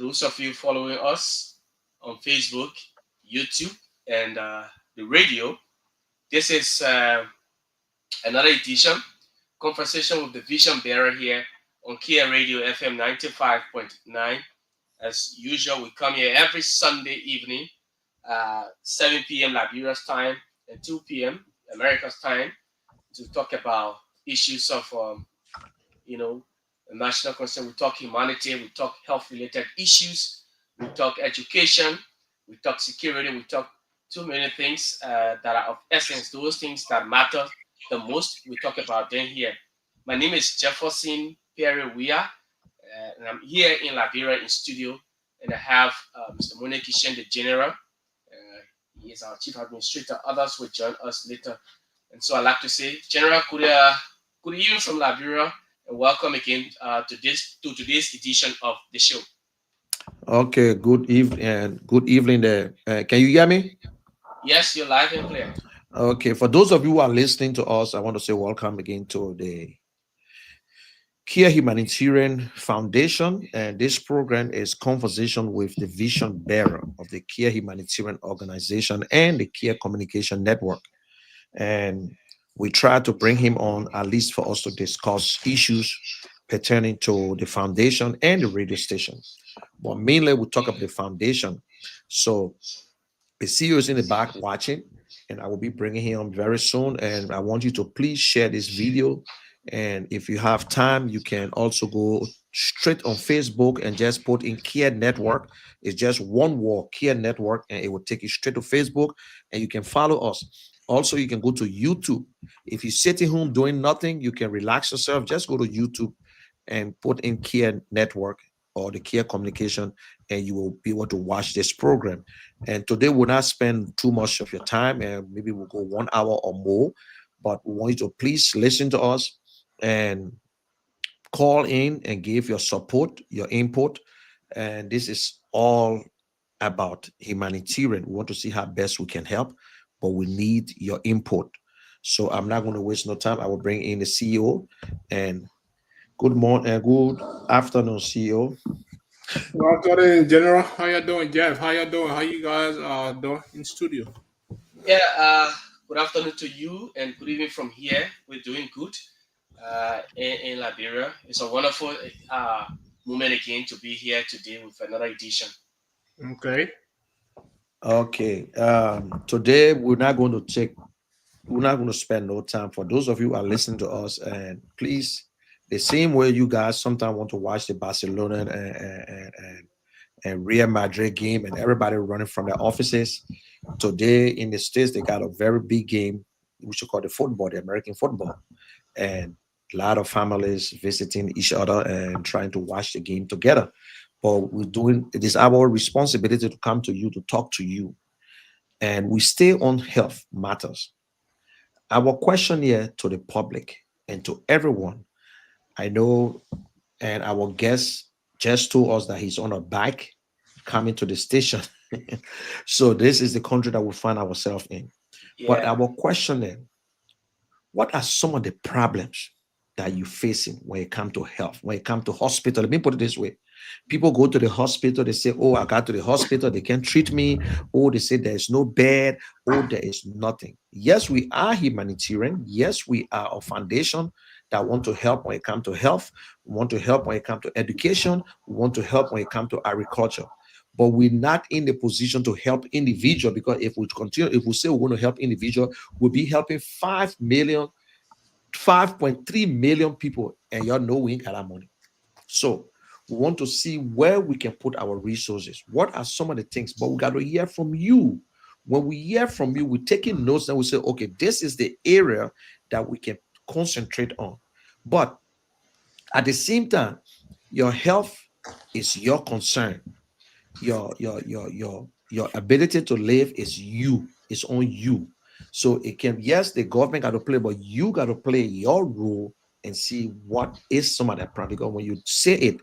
those of you following us on Facebook, YouTube, and the radio. This is another edition, conversation with the vision bearer here on Kear Radio FM 95.9. As usual, we come here every Sunday evening, 7 p.m. Liberia's time and 2 p.m. America's time to talk about issues of, you know, national concern. We talk humanity, we talk health-related issues, we talk education, we talk security, we talk too many things that are of essence. Those things that matter the most, we talk about them here. My name is Jefferson Perry Weah, and I'm here in Liberia in studio, and I have Mr. Mone Kishen, the general. He is our chief administrator. Others will join us later. And so I'd like to say, General, good evening from Liberia, and welcome again to today's edition of the show. Okay, good evening and good evening there. Can you hear me? Yes, you're live and clear. Okay, for those of you who are listening to us, I want to say welcome again to the Kear Humanitarian Foundation. And this program is conversation with the vision bearer of the Kear Humanitarian Organization and the Kear Communication Network. And we try to bring him on at least for us to discuss issues pertaining to the foundation and the radio station. But mainly we talk about the foundation. So the CEO is in the back watching, and I will be bringing him very soon. And I want you to please share this video. And if you have time, you can also go straight on Facebook and just put in Kear Network. It's just one word, Kear Network, and it will take you straight to Facebook, and you can follow us. Also, you can go to YouTube. If you're sitting home doing nothing, you can relax yourself. Just go to YouTube and put in Kear Network or the Kear Communication, and you will be able to watch this program. And today we'll not spend too much of your time, and maybe we'll go 1 hour or more. But we want you to please listen to us and call in and give your support, your input. And this is all about humanitarian. We want to see how best we can help, but we need your input. So I'm not going to waste no time. I will bring in the CEO. And good morning and good afternoon, CEO. Well, good evening, General. How you doing, Jeff? How you doing? How you guys doing in studio? Yeah, good afternoon to you, and good evening from here. We're doing good in Liberia. It's a wonderful moment again to be here today with another edition. Okay. Okay. Today we're not going to spend no time for those of you who are listening to us. And please, the same way you guys sometimes want to watch the Barcelona and Real Madrid game and everybody running from their offices. Today in the States, they got a very big game, which we call the football, the American football. And a lot of families visiting each other and trying to watch the game together. But it is our responsibility to come to you, to talk to you. And we stay on health matters. Our question here to the public and to everyone, I know, and our guest just told us that he's on a bike coming to the station. So this is the country that we find ourselves in. But Yeah. our question is, what are some of the problems that you're facing when it comes to health, when it comes to hospital? Let me put it this way. People go to the hospital, they say, oh, I got to the hospital, they can't treat me. Oh, they say there's no bed. Oh, there is nothing. Yes, we are humanitarian. Yes, we are a foundation that want to help when it comes to health. We want to help when it comes to education. We want to help when it comes to agriculture. But we're not in the position to help individual, because if we continue, if we say we want to help individual, we'll be helping 5.3 million people, and y'all know we ain't got that money. So we want to see where we can put our resources. What are some of the things? But we got to hear from you. When we hear from you, we're taking notes and we say, okay, this is the area that we can concentrate on. But at the same time, your health is your concern. Your ability to live is you. It's on you. So it can, yes, the government got to play, but you got to play your role and see what is some of that problem. Because when you say it,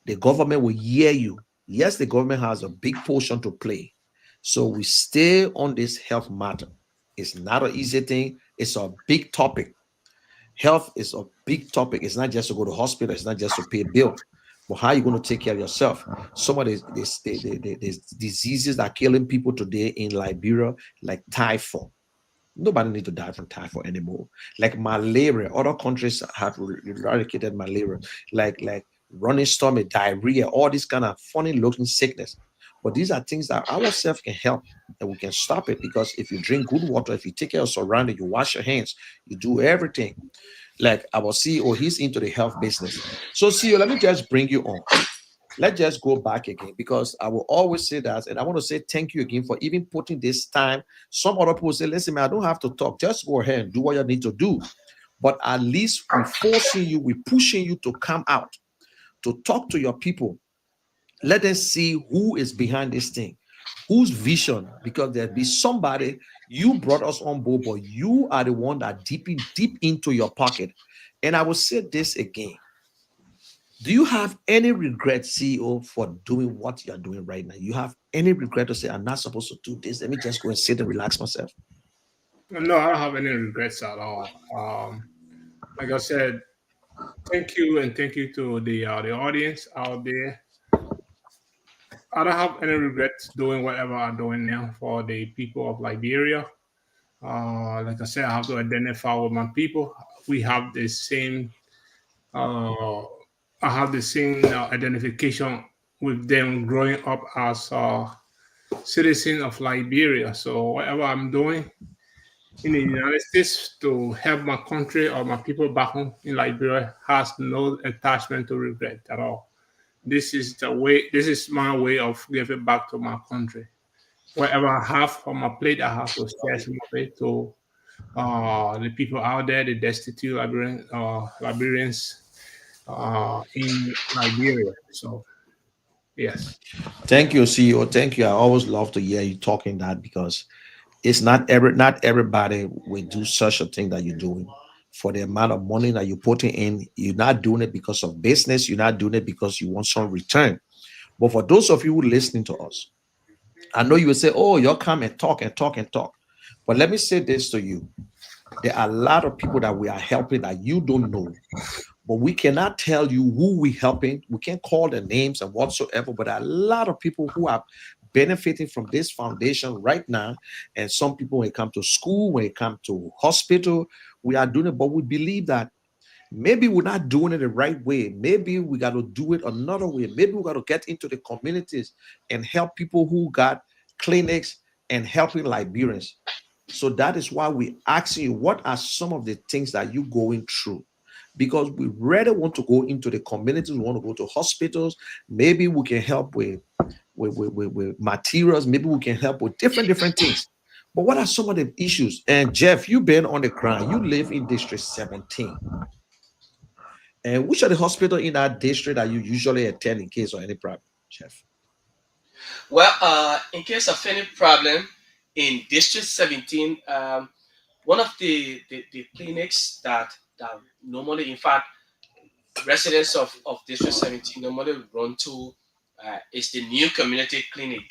the government will hear you. Yes, the government has a big portion to play. So we stay on this health matter. It's not an easy thing. It's a big topic. Health is a big topic. It's not just to go to hospital. It's not just to pay a bill. But how are you going to take care of yourself? Some of these diseases that are killing people today in Liberia, like typhoid. Nobody need to die from typhoid anymore. Like malaria, other countries have eradicated malaria. Like running stomach, diarrhea, all this kind of funny looking sickness. But these are things that ourselves can help and we can stop it because if you drink good water, if you take care of surrounding, you wash your hands, you do everything. Like our CEO, he's into the health business. So CEO, let me just bring you on. Let's just go back again because I will always say that, and I want to say thank you again for even putting this time. Some other people say, listen, man, I don't have to talk. Just go ahead and do what you need to do. But at least we're forcing you, we're pushing you to come out, to talk to your people. Let us see who is behind this thing, whose vision, because there'll be somebody, you brought us on board, but you are the one that deep into your pocket. And I will say this again. Do you have any regret, CEO, for doing what you're doing right now? You have any regret to say, I'm not supposed to do this? Let me just go and sit and relax myself. No, I don't have any regrets at all. Like I said, thank you and thank you to the audience out there. I don't have any regrets doing whatever I'm doing now for the people of Liberia. Like I said, I have to identify with my people. We have the same. Uh, I have the same identification with them growing up as citizen of Liberia. So whatever I'm doing in the United States to help my country or my people back home in Liberia has no attachment to regret at all. This is the way. This is my way of giving back to my country. Whatever I have on my plate, I have to share some of it to the people out there, the destitute Liberians in Liberia. So yes. Thank you, CEO. Thank you. I always love to hear you talking that because it's not everybody will do such a thing that you're doing. For the amount of money that you're putting in, you're not doing it because of business, you're not doing it because you want some return. But for those of you who listening to us, I know you will say, oh, you'll come and talk and talk and talk. But let me say this to you. There are a lot of people that we are helping that you don't know, but we cannot tell you who we're helping. We can't call the names and whatsoever, but there are a lot of people who are benefiting from this foundation right now. And some people, when it comes to school, when it comes to hospital, we are doing it, but we believe that maybe we're not doing it the right way. Maybe we got to do it another way. Maybe we got to get into the communities and help people who got clinics and helping Liberians. So that is why we asking you, what are some of the things that you going through? Because we really want to go into the communities, we want to go to hospitals. Maybe we can help with materials. Maybe we can help with different things. But what are some of the issues? And Jeff, you've been on the ground. You live in District 17. And which are the hospital in that district that you usually attend in case of any problem, Jeff? Well, in case of any problem in District 17, one of the clinics that normally, in fact, residents of District 17 normally run to is the new community clinic.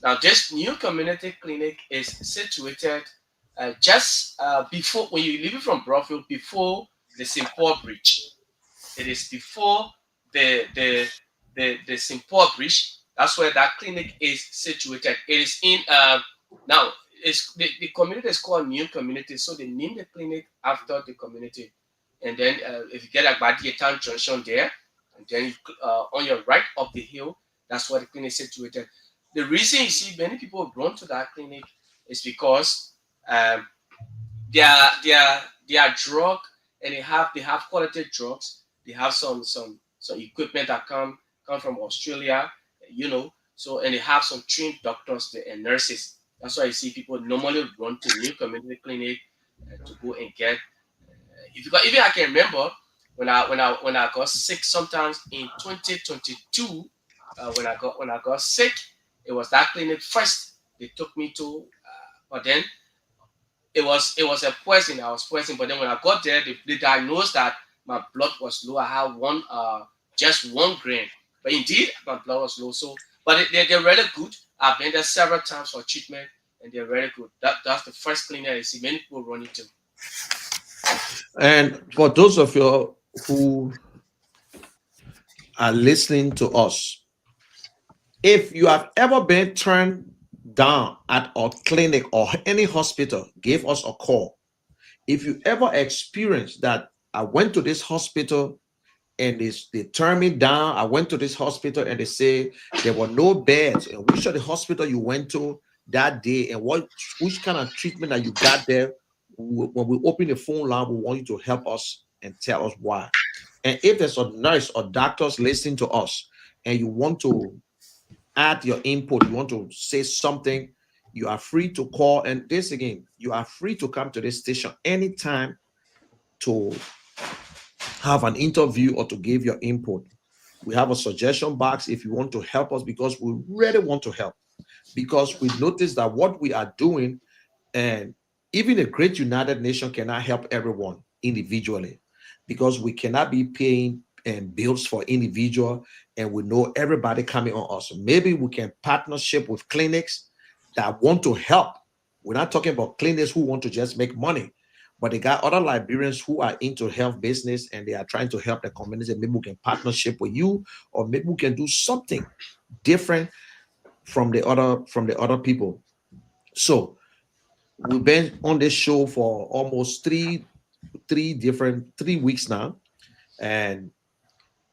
Now, this new community clinic is situated just before, when you leave it from Broadfield, before the St. Paul Bridge. It is before the St. Paul Bridge. That's where that clinic is situated. It is in now. It's the community is called New Community, so they named the clinic after the community. And then if you get a Badia Town Junction there, and then on your right of the hill, that's where the clinic is situated. The reason you see many people run to that clinic is because um, they are drug, and they have quality drugs. They have some equipment that come from Australia, So, and they have some trained doctors and nurses. That's why you see people normally run to new community clinic to go and get. If you got, even I can remember when I got sick sometimes in 2022. When I got sick, it was that clinic first they took me to. But then it was a poison. I was poisoned. But then when I got there, they diagnosed that my blood was low. I had just 1 gram. But indeed, my blood was low. So, but they're really good. I've been there several times for treatment, and they're really good. That's the first clinic I see many people running to. And for those of you who are listening to us, if you have ever been turned down at a clinic or any hospital, give us a call. If you ever experienced that, I went to this hospital and they turned me down. I went to this hospital and they say there were no beds. And which of the hospital you went to that day and what which kind of treatment that you got there? When we open the phone line, we want you to help us and tell us why. And if there's a nurse or doctors listening to us and you want to add your input, you want to say something, you are free to call. And this again, you are free to come to this station anytime to have an interview or to give your input. We have a suggestion box if you want to help us because we really want to help. Because we notice that what we are doing, and even a great United Nation cannot help everyone individually because we cannot be paying bills for individual and we know everybody coming on us. Maybe we can partnership with clinics that want to help. We're not talking about clinics who want to just make money, but they got other Liberians who are into health business and they are trying to help the community. Maybe we can partnership with you, or maybe we can do something different from the other people. So we've been on this show for almost three 3 weeks now, and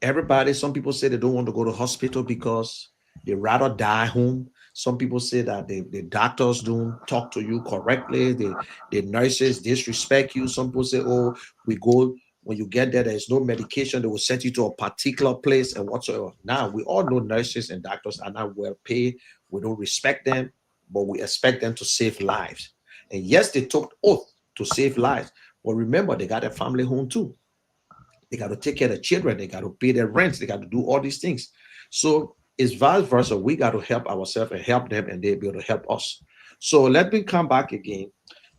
everybody, some people say they don't want to go to hospital because they rather die home. Some people say that the doctors don't talk to you correctly, the nurses disrespect you. Some people say, oh, we go, when you get there, there's no medication, they will send you to a particular place and whatsoever. Now we all know nurses and doctors are not well paid. We don't respect them, but we expect them to save lives. And yes, they took oath to save lives, but remember they got a family home too. They got to take care of the children. They got to pay their rent. They got to do all these things. So it's vice versa. We got to help ourselves and help them, and they'll be able to help us. So let me come back again.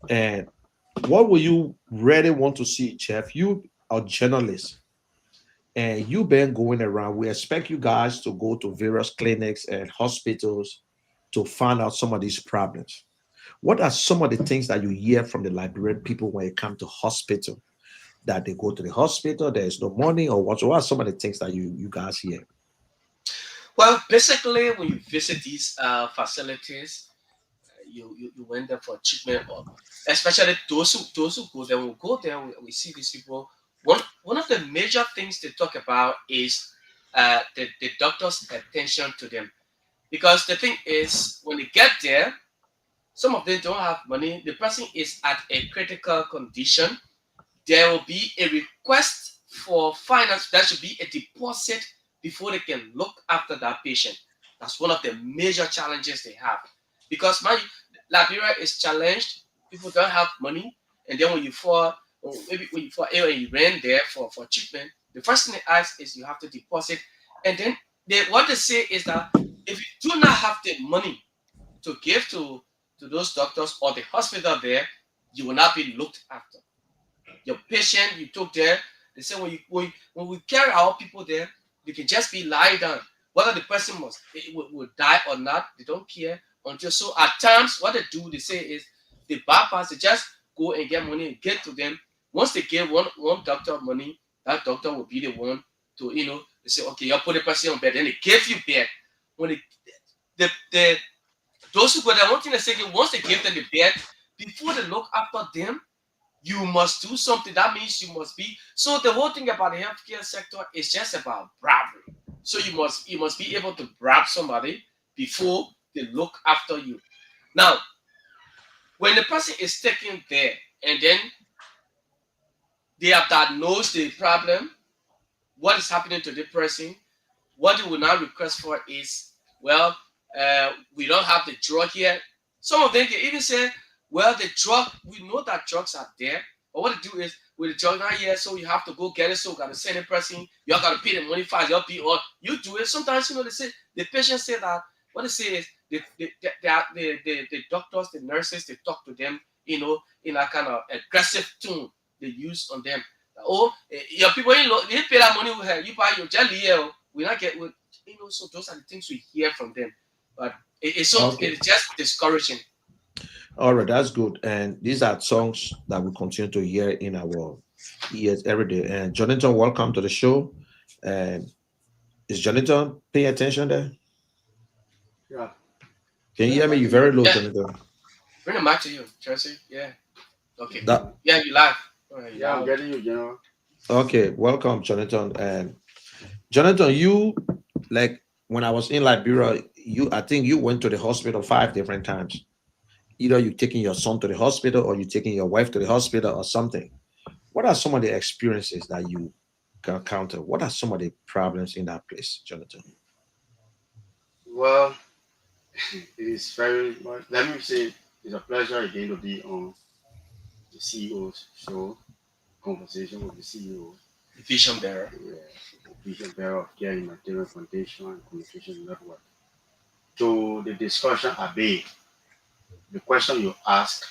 And what will you really want to see, Jeff? You are a journalist and you've been going around. We expect you guys to go to various clinics and hospitals to find out some of these problems. What are some of the things that you hear from the Liberian people when it comes to hospital? That they go to the hospital, there's no money, or what are some of the things that you guys hear? Well, basically, when you visit these facilities, you went there for treatment, or especially those who go there. When we go there, we see these people. One of the major things they talk about is the doctor's attention to them, because the thing is when they get there, some of them don't have money. The person is at a critical condition. There will be a request for finance. There should be a deposit before they can look after that patient. That's one of the major challenges they have. Because my Liberia is challenged. People don't have money. And then when you fall, or maybe when you fall ill and you ran there for treatment, the first thing they ask is you have to deposit. And then what they say is that if you do not have the money to give to those doctors or the hospital there, you will not be looked after. Your patient you took there, they say when we carry our people there, they can just be lying down. Whether the person will die or not, they don't care until. So at times, what they do, they say is they bypass, they just go and get money and get to them. Once they give one doctor money, that doctor will be the one to, they say, okay, you put the person on bed, then they give you bed. When the those who go there, one thing they say, once they give them the bed, before they look after them, you must do something. That means you must be. So the whole thing about the healthcare sector is just about bravery. So you must be able to bribe somebody before they look after you. Now, when the person is taken there and then they have diagnosed the problem, what is happening to the person, what they will now request for is, well, we don't have the drug here. Some of them can even say, well, the drug, we know that drugs are there. But what they do is, with the drug not here, so you have to go get it. So you got to send a person, you got to pay the money fast, or you do it. Sometimes, they say, the patients say that, what they say is, the doctors, the nurses, they talk to them, in a kind of aggressive tone they use on them. Oh, your people, you pay that money with her, you buy your jelly here. We not get with, so those are the things we hear from them. But Okay. it's just discouraging. All right, that's good. And these are songs that we continue to hear in our ears every day. And Jonathan, welcome to the show. And Is Jonathan paying attention there? Yeah. Can you Yeah, hear I'm me? You getting you. very low, Yeah, Jonathan. bring the mic to you, Chelsea. Yeah. Okay. That Yeah, you live. You Yeah, I'm loud. getting you, General. okay. Welcome, Jonathan. And Jonathan, you like when I was in Liberia, you I think you went to the hospital 5 different times. Either you taking your son to the hospital or you taking your wife to the hospital or something. What are some of the experiences that you can counter? What are some of the problems in that place, Jonathan? Well, it is very much. Let me say, it's a pleasure again to be on the CEO's show, conversation with the CEO, The vision bearer. vision bearer of Kear Humanitarian Foundation and Communication Network. To the discussion abate, the question you ask,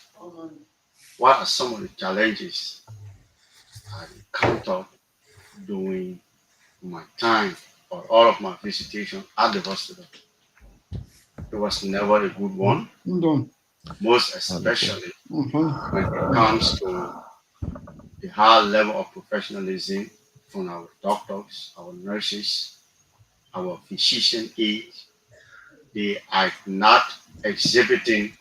what are some of the challenges I encountered during my time or all of my visitation at the hospital? It was never a good one, most Wonderful. especially when it comes to the high level of professionalism from our doctors, our nurses, our physician aides. They are not exhibiting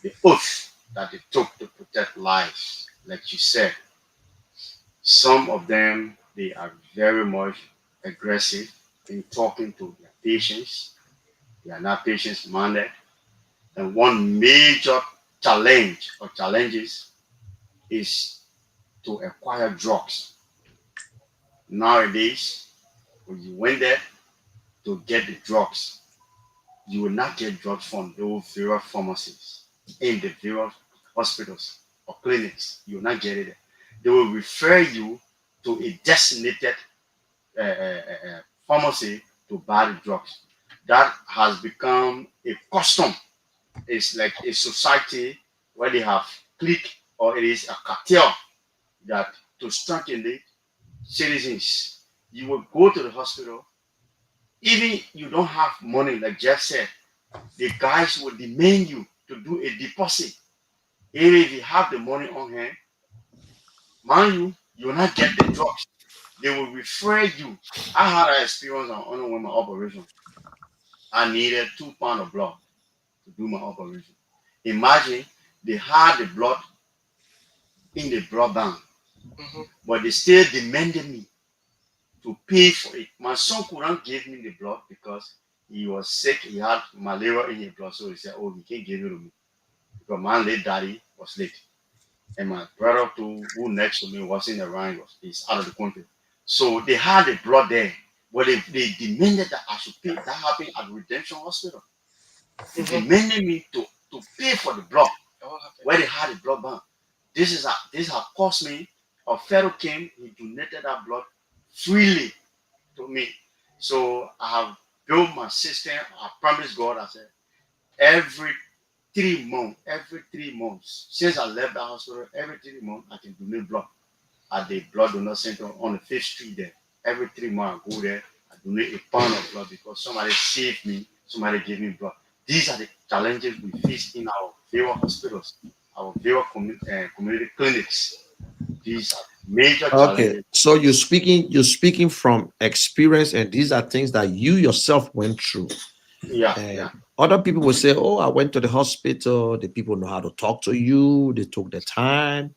the oath that they took to protect lives. Like you said, some of them they are very much aggressive in talking to their patients. They are not patients minded. And one major challenge or challenges is to acquire drugs. Nowadays, when you went there to get the drugs, you will not get drugs from those various pharmacies in the various hospitals or clinics. You will not get it. They will refer you to a designated pharmacy to buy the drugs. That has become a custom. It's like a society where they have clique or it is a cartel that to strengthen the citizens. You will go to the hospital, even you don't have money, like Jeff said, the guys will demand you to do a deposit. Even if you have the money on hand, mind you, you will not get the drugs. They will refer you. I had an experience on one of my operation. I needed 2 pounds of blood to do my operation. Imagine they had the blood in the blood bank, Mm-hmm. but they still demanded me to pay for it. My son couldn't give me the blood because he was sick. He had malaria in his blood, so he said, "Oh, he can't give it to me because my late daddy was late." And my brother too, who next to me wasn't around, he's out of the country. So they had the blood there, but they demanded that I should pay. That happened at Redemption Hospital. They Mm-hmm. demanded me to pay for the blood What happened? where they had the blood bank. This has cost me. A fellow came, he donated that blood freely to me. So I have built my system. I promised God, I said, every 3 months, since I left the hospital, every 3 months I can donate blood at the blood donor center on the fifth street there. Every 3 months I go there, I donate a pound of blood because somebody saved me, somebody gave me blood. These are the challenges we face in our various hospitals, our various community clinics. These are major Okay, challenges. so you're speaking from experience, and these are things that you yourself went through. Yeah, And yeah, other people will say, "Oh, I went to the hospital. The people know how to talk to you. They took the time,"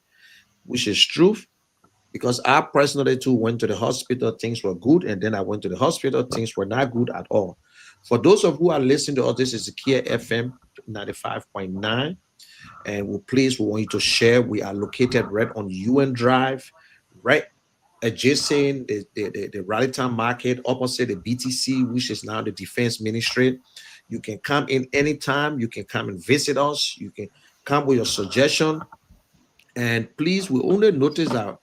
which is true. Because I personally too went to the hospital, things were good, and then I went to the hospital, things were not good at all. For those of who are listening to us, this is Kear FM 95.9, and we want you to share. We are located right on UN Drive, right adjacent the Rallytown Market, opposite the BTC, which is now the Defense Ministry. You can come in anytime. You can come and visit us. You can come with your suggestion. And please, we only notice that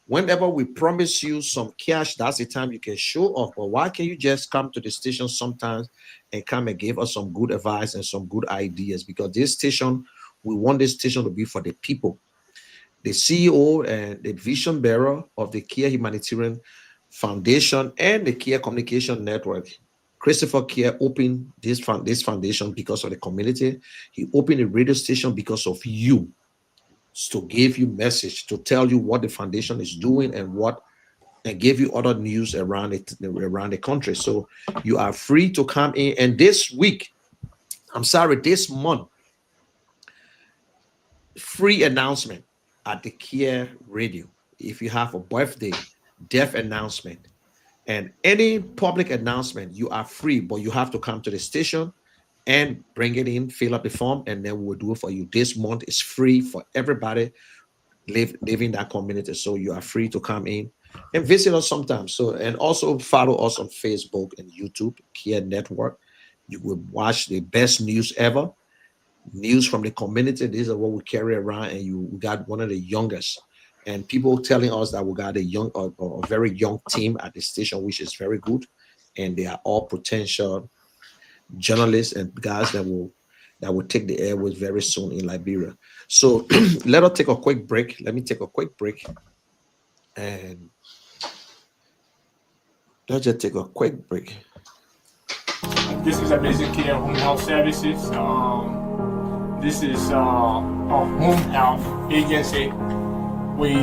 whenever we promise you some cash, that's the time you can show off. But why can't you just come to the station sometimes and come and give us some good advice and some good ideas? Because this station, we want this station to be for the people. The CEO and the vision bearer of the Kear Humanitarian Foundation and the Kear Communication Network. Christopher Kear opened this foundation because of the community. He opened a radio station because of you, to give you message, to tell you what the foundation is doing and what and give you other news around the country. So you are free to come in. And this week, I'm sorry, this month, free announcement at the Kear Radio. If you have a birthday, death announcement, and any public announcement, you are free, but you have to come to the station and bring it in, fill up the form, and then we'll do it for you. This month is free for everybody living that community. So you are free to come in and visit us sometimes. So, and also follow us on Facebook and YouTube, Kear Network. You will watch the best news ever, news from the community. These are what we carry around, and we got one of the youngest. And people telling us that we got a very young team at the station, which is very good. And they are all potential journalists and guys that will take the airways very soon in Liberia. So let us take a quick break. Let me take a quick break, and let's just take a quick break. This is Amazing Care Home Health Services. This is a home health agency. We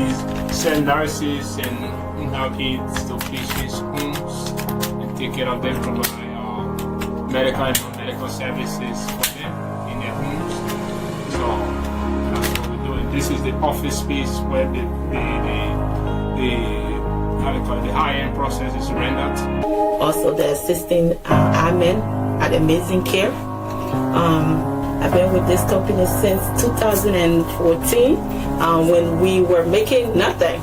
send nurses and home health aides to patients' homes and take care of them, provide medical and non-medical services for them in their homes. So that's what we're doing. This is the office space where the high-end process is rendered. Also the assisting admin at Amazing Care. I've been with this company since 2014 when we were making nothing.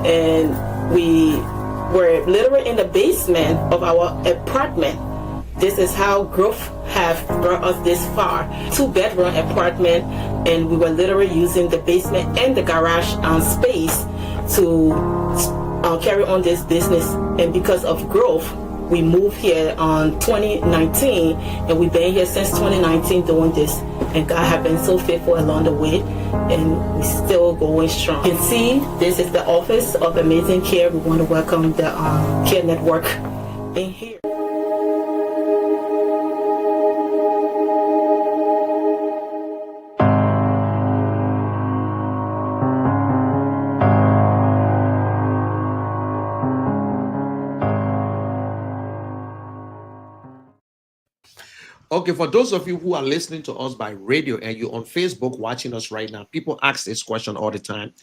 And we were literally in the basement of our apartment. This is how growth have brought us this far. 2-bedroom apartment, and we were literally using the basement and the garage space to carry on this business. And because of growth, we moved here on 2019, and we've been here since 2019 doing this. And God has been so faithful along the way, and we're still going strong. You can see this is the office of Amazing Care. We want to welcome the Care Network in here. Okay, for those of you who are listening to us by radio and you're on Facebook watching us right now, people ask this question all the time.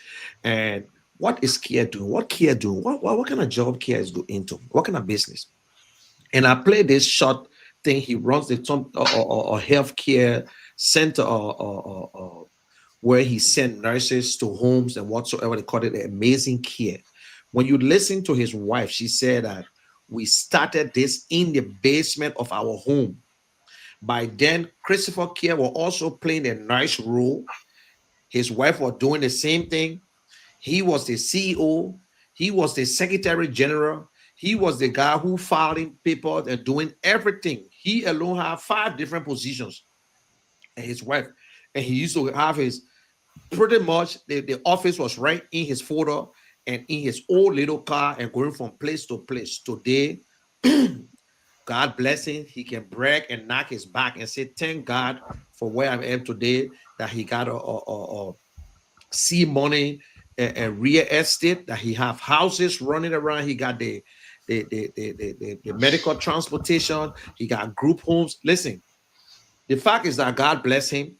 And what is Kear doing? What Kear doing? What kind of job Kear is going into? What kind of business? And I play this short thing. He runs the healthcare center where he sent nurses to homes and whatsoever. They call it Amazing Care. When you listen to his wife, she said that we started this in the basement of our home. By then, Christopher Kear was also playing a nice role. His wife was doing the same thing. He was the CEO. He was the Secretary General. He was the guy who filing papers and doing everything. He alone had 5 different positions. And his wife. And he used to have pretty much, the office was right in his photo and in his old little car and going from place to place. Today, God bless him. He can brag and knock his back and say, thank God for where I am today, that he got a seed money and real estate, that he have houses running around. He got the medical transportation. He got group homes. Listen, the fact is that God bless him.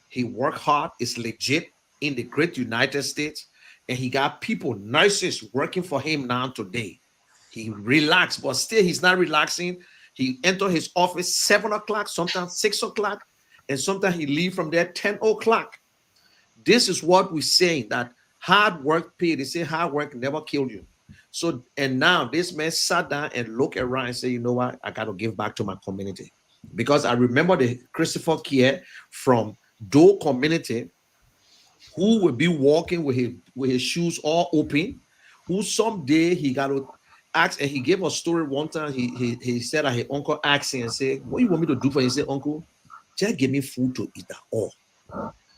He worked hard. It's legit in the great United States. And he got people, nurses working for him now today. He relaxed, but still he's not relaxing. He enter his office 7 o'clock, sometimes 6 o'clock, and sometimes he leave from there 10 o'clock. This is what we're saying, that hard work paid. They say hard work never kill you. So, and now this man sat down and looked around and said, you know what? I got to give back to my community. Because I remember the Christopher Kear from Doe community who would be walking with his shoes all open, who someday he got to ask, and he gave a story one time. He said that his uncle asked him and said, what do you want me to do for you? He said, uncle, just give me food to eat, that all.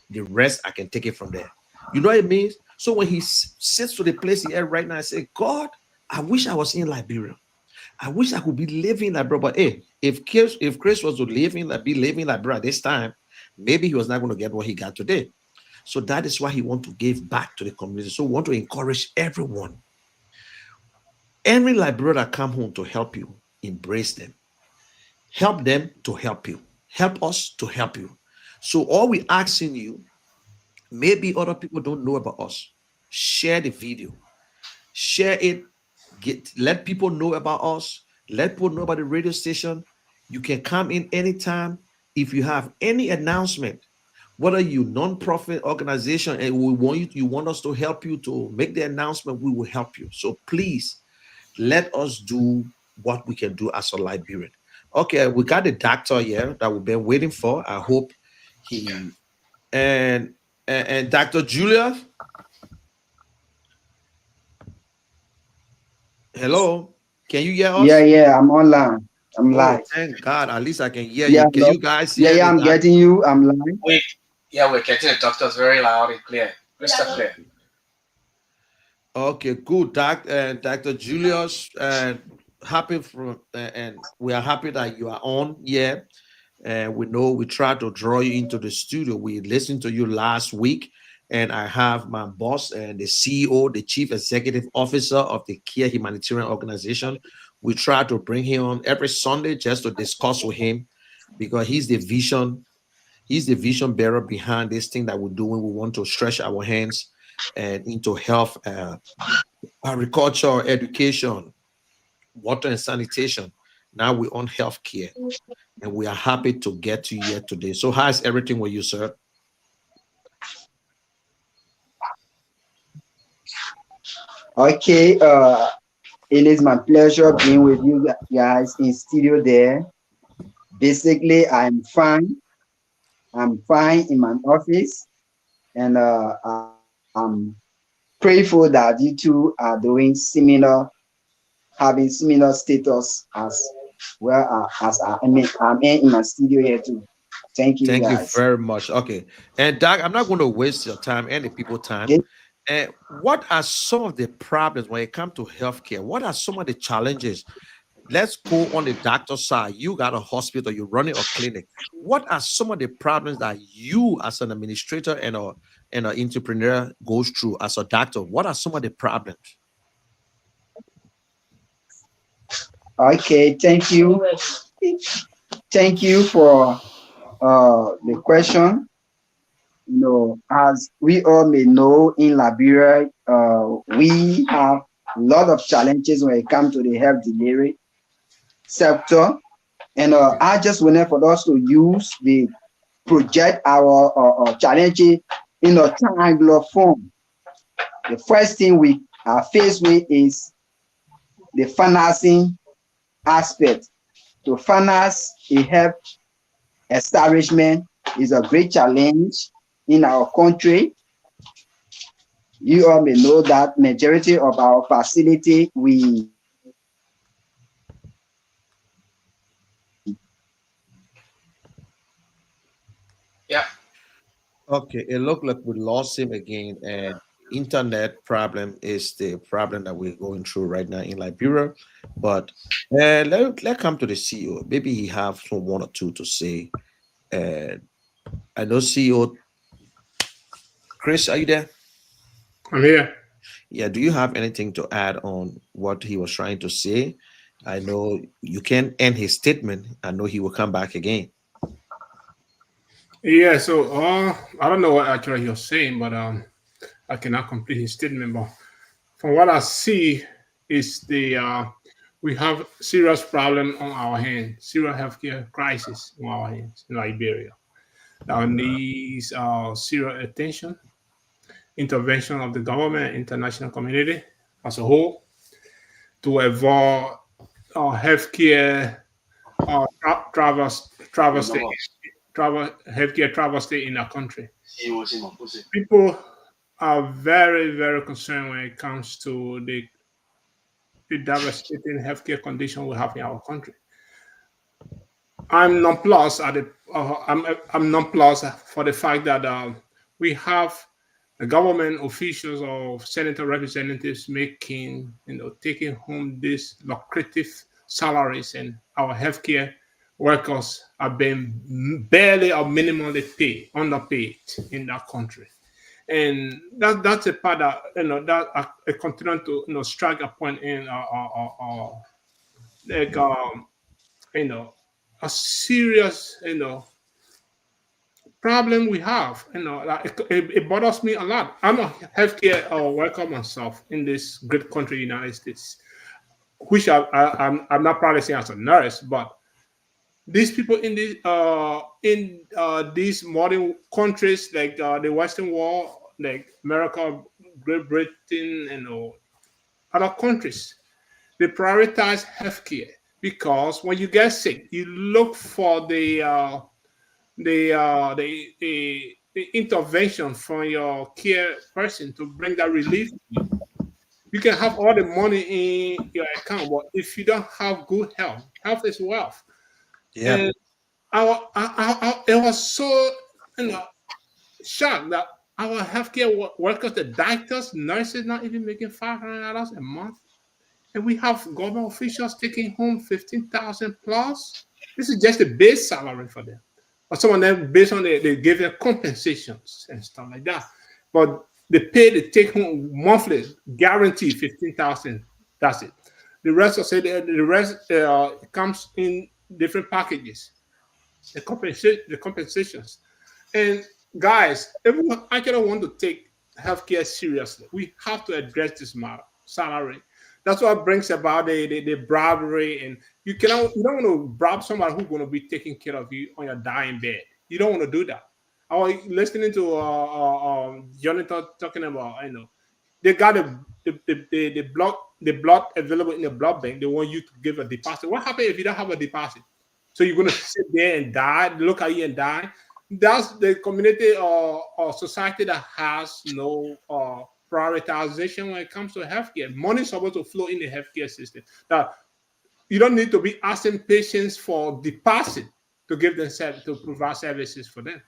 The rest, I can take it from there. You know what it means? So when he sits to the place he is right now and say, God, I wish I was in Liberia. I wish I could be living in Liberia. But hey, if Chris was to be living in Liberia this time, maybe he was not going to get what he got today. So that is why he want to give back to the community. So we want to encourage everyone. Every Liberian that come home to help you, embrace them. Help them to help you. Help us to help you. So all we asking you, maybe other people don't know about us. Share the video. Share it. Let people know about us. Let people know about the radio station. You can come in anytime. If you have any announcement, whether you non-profit organization and we want you want us to help you to make the announcement, we will help you. So please let us do what we can do as a Liberian. Okay, we got the doctor here that we've been waiting for. I hope Yeah. he and Dr. Julia. Hello, can you hear Yeah, us? yeah, I'm online. I'm Oh, live. thank God. At least I can hear Yeah, you. Can hello. you guys Yeah, hear yeah, the I'm doc? getting you. I'm live. We yeah, we're getting the doctors very loud and clear, crystal clear. Okay, good. Dr. Julius, happy for and we are happy that you are on. Yeah, and we know we tried to draw you into the studio. We listened to you last week, and I have my boss and the CEO, the Chief Executive Officer of the Kear Humanitarian Organization. We try to bring him on every Sunday just to discuss with him because he's the vision. He's the vision bearer behind this thing that we're doing. We want to stretch our hands and into health, agriculture, education, water and sanitation. Now we're on healthcare, and we are happy to get to you here today. So, how's everything with you, sir? Okay, it is my pleasure being with you guys in studio there. Basically, I'm fine. I'm fine in my office, and I'm grateful that you two are doing similar, having similar status as well as I'm in my studio here too. Thank you Thank you guys. very much. Okay, and Doc, I'm not going to waste your time and the people time. Okay. And what are some of the problems when it comes to healthcare? What are some of the challenges? Let's go on the doctor side. You got a hospital, you're running a clinic. What are some of the problems that you, as an administrator and an entrepreneur, goes through as a doctor? What are some of the problems? Okay, thank you. Thank you for the question. As we all may know, in Liberia, we have a lot of challenges when it comes to the health delivery sector. And I just wanted for us to use the project our challenges in a triangular form. The first thing we are faced with is the financing aspect. To finance a health establishment is a great challenge in our country. You all may know that majority of our facility we Yeah. Okay, it looked like we lost him again, and internet problem is the problem that we're going through right now in Liberia. But let come to the CEO. Maybe he have some one or two to say. Uh, I know CEO Chris, are you there? I'm here. Yeah, do you have anything to add on what he was trying to say? I know you can end his statement. I know he will come back again. Yeah, so I don't know what actually you're saying, but I cannot complete his statement. But from what I see, is the we have serious problem on our hands, serious healthcare crisis on our hands in Liberia. That needs serious attention, intervention of the government, international community as a whole to avoid healthcare travel travel The state number of travel healthcare travel state in our country. CEOs in Mapuche. People are very very concerned when it comes to the devastating healthcare condition we have in our country. I'm nonplussed at the I'm nonplussed for the fact that we have the government officials or senator representatives making taking home these lucrative salaries, and our healthcare workers are being barely or minimally paid, underpaid in that country. and that's a part that that I continue to strike a point in like you know a serious problem we have. Like it bothers me a lot. I'm a healthcare worker myself in this great country, United States, which I'm not practicing as a nurse, but these people in these modern countries like the Western world, like America, Great Britain, and other countries, they prioritize healthcare because when you get sick, you look for the intervention from your care person to bring that relief to you. You can have all the money in your account, but if you don't have good health, health is wealth. Yep. And it was so you know shocked that our healthcare workers, the doctors, nurses, not even making $500 a month, and we have government officials taking home 15,000 plus. This is just the base salary for them. But some of them, based on they give them compensations and stuff like that. But they pay the take home monthly, guaranteed 15,000. That's it. The rest of it, the rest comes in different packages. The compensations. And guys, if we actually want to take healthcare seriously, we have to address this matter, salary. That's what brings about the bribery, and you don't want to bribe somebody who's going to be taking care of you on your dying bed. You don't want to do that. I was listening to Jonathan talking about they got the blood available in the blood bank. They want you to give a deposit. What happens if you don't have a deposit? So you're gonna sit there and die, look at you and die. That's the community or society that has no prioritization when it comes to healthcare. Money is supposed to flow in the healthcare system. That you don't need to be asking patients for deposit to give them to provide services for them.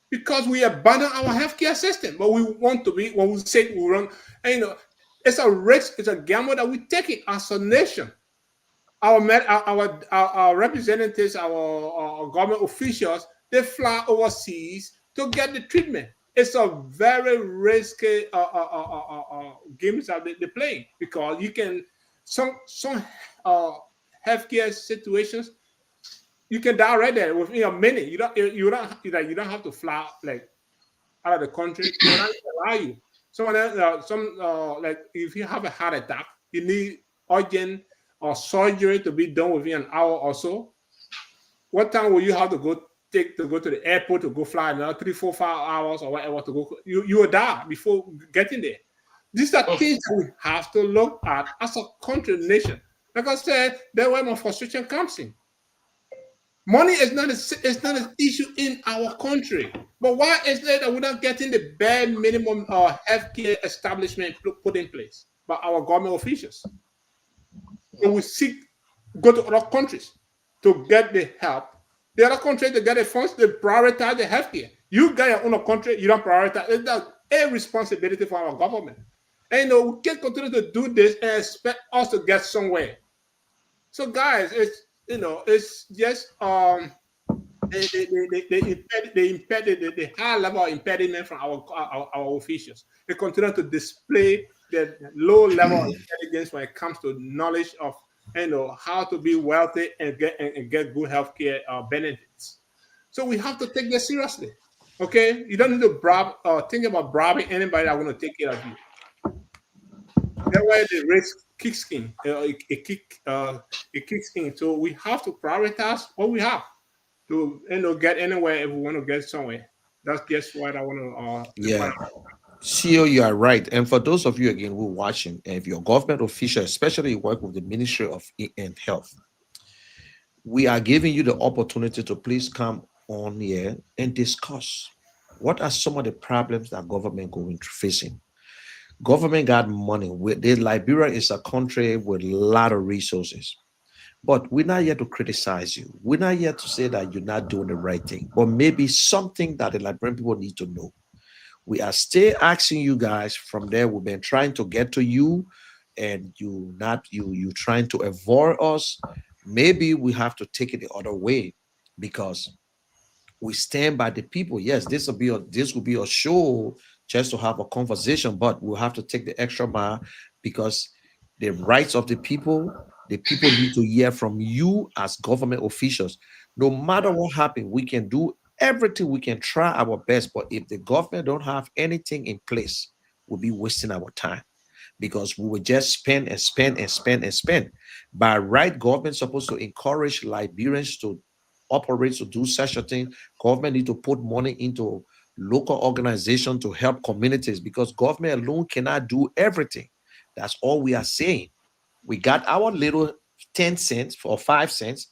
Because we abandon our healthcare system, but we want to be when we say we run, and it's a risk, it's a gamble that we take it as a nation. Our representatives, our government officials, they fly overseas to get the treatment. It's a very risky games that they're playing because you can some uh, healthcare situations you can die right there within a minute. You don't have to fly like out of the country. They don't allow you. Someone else, like if you have a heart attack, you need urgent or surgery to be done within an hour or so. What time will you have to go to the airport to go fly another 3, 4, 5 hours or whatever to go? You will die before getting there. These are things that we have to look at as a country nation. Like I said, that's where my frustration comes in. Money is not an issue in our country. But why is it that we're not getting the bare minimum healthcare establishment put in place by our government officials? And we go to other countries to get the help. The other countries to get the funds, they prioritize the healthcare. You got your own country, you don't prioritize. It's not a responsibility for our government. And we can't continue to do this and expect us to get somewhere. So, guys, it's just the high level of impediment from our officials. They continue to display the low level of intelligence when it comes to knowledge of how to be wealthy and get good healthcare benefits. So we have to take this seriously. Okay, you don't need to think about bribing anybody that want to take care of you. That's why the risk kicks in. It kicks in. So we have to prioritize what we have to get anywhere if we want to get somewhere. That's just what I want to. Yeah. CEO, you are right. And for those of you again who are watching, and if you're a government official, especially you work with the Ministry of and Health, we are giving you the opportunity to please come on here and discuss what are some of the problems that government going to facing. Government got money. Liberia is a country with a lot of resources. But we're not here to criticize you. We're not here to say that you're not doing the right thing. But maybe something that the Liberian people need to know. We are still asking you guys from there. We've been trying to get to you, and you trying to avoid us. Maybe we have to take it the other way because we stand by the people. Yes, this will be a show just to have a conversation, but we'll have to take the extra mile because the rights of the people need to hear from you as government officials. No matter what happens, we can do everything, we can try our best, but if the government don't have anything in place, we'll be wasting our time because we will just spend and spend and spend and spend. By right, government supposed to encourage Liberians to operate to do such a thing. Government need to put money into local organization to help communities because government alone cannot do everything. That's all we are saying. We got our little 10 cents or 5 cents.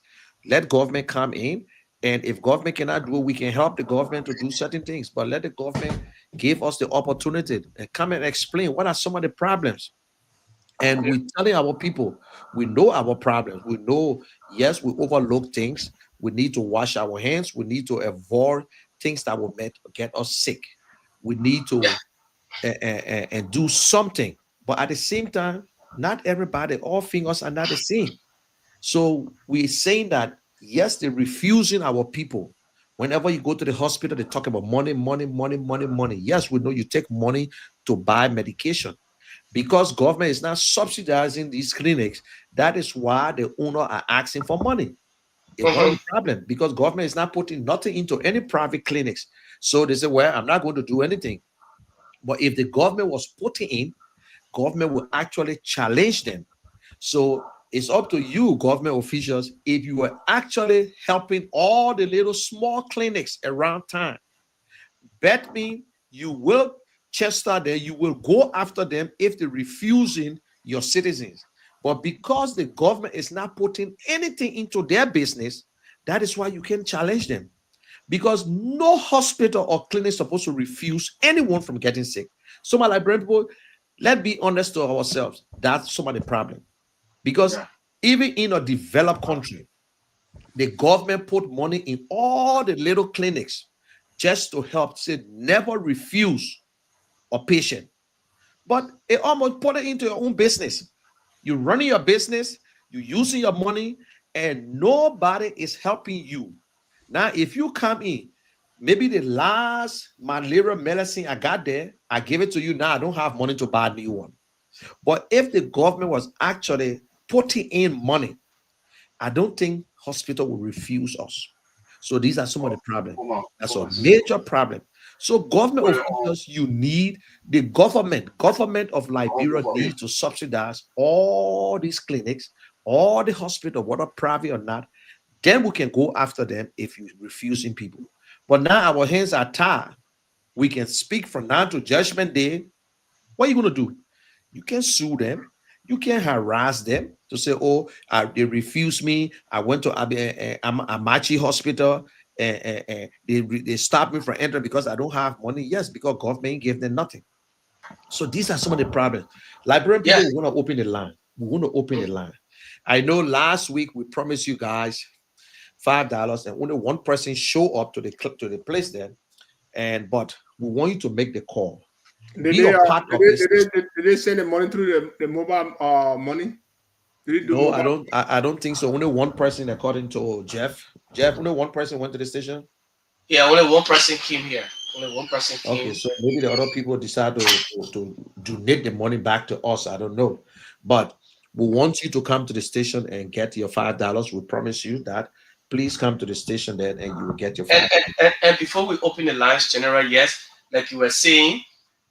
Let government come in. And if government cannot do it, we can help the government to do certain things. But let the government give us the opportunity and come and explain what are some of the problems. And we telling our people, we know our problems. We know, yes, we overlook things. We need to wash our hands. We need to avoid things that will get us sick. We need Yeah. to and do something. But at the same time, not everybody, all fingers are not the same. So we're saying that, yes, they're refusing our people. Whenever you go to the hospital, they talk about money, money, money, money, money. Yes, we know you take money to buy medication because government is not subsidizing these clinics. That is why the owner are asking for money. It's one of Mhm. the problems because government is not putting nothing into any private clinics. So they say, well, I'm not going to do anything. But if the government was putting in, government will actually challenge them. So it's up to you, government officials, if you are actually helping all the little small clinics around town. Bet me you will, Chester, there, you will go after them if they're refusing your citizens. But because the government is not putting anything into their business, that is why you can challenge them. Because no hospital or clinic is supposed to refuse anyone from getting sick. So, my Liberian people, let's be honest to ourselves. That's some of the problem. Because Yeah. even in a developed country, the government put money in all the little clinics just to help say never refuse a patient. But it almost put it into your own business. You're running your business, you're using your money, and nobody is helping you. Now, if you come in, maybe the last malaria medicine I got there, I give it to you now. I don't have money to buy a new one. But if the government was actually putting in money, I don't think hospital will refuse us. So these are some of the Oh, problems. come on, That's come a on, sister. major problem. So government Well, officials, you need the government of Liberia okay. needs to subsidize all these clinics, all the hospital, whether private or not. Then we can go after them if you're refusing people. But now our hands are tied. We can speak from now to judgment day. What are you going to do? You can sue them. You can harass them to say, "Oh, they refused me. I went to Amachi Hospital, and they stopped me from entering because I don't have money." Yes, because government gave them nothing. So these are some of the problems. Liberian Yeah. people, we want to open the line. We want to open the line. I know last week we promised you guys $5, and only one person show up to the place there. And but we want you to make the call. Did Be they a part did of they, this. did they, did they send the money through the mobile money? Did they do No, mobile? I don't think so. Only one person, according to Jeff. Jeff, only one person went to the station. Yeah. Only one person came here. Only one person Okay, came. so maybe the other people decide to donate the money back to us. I don't know. But we want you to come to the station and get your $5. We promise you that. Please come to the station then and you will get your And, five. and before we open the lines, General, yes, like you were saying,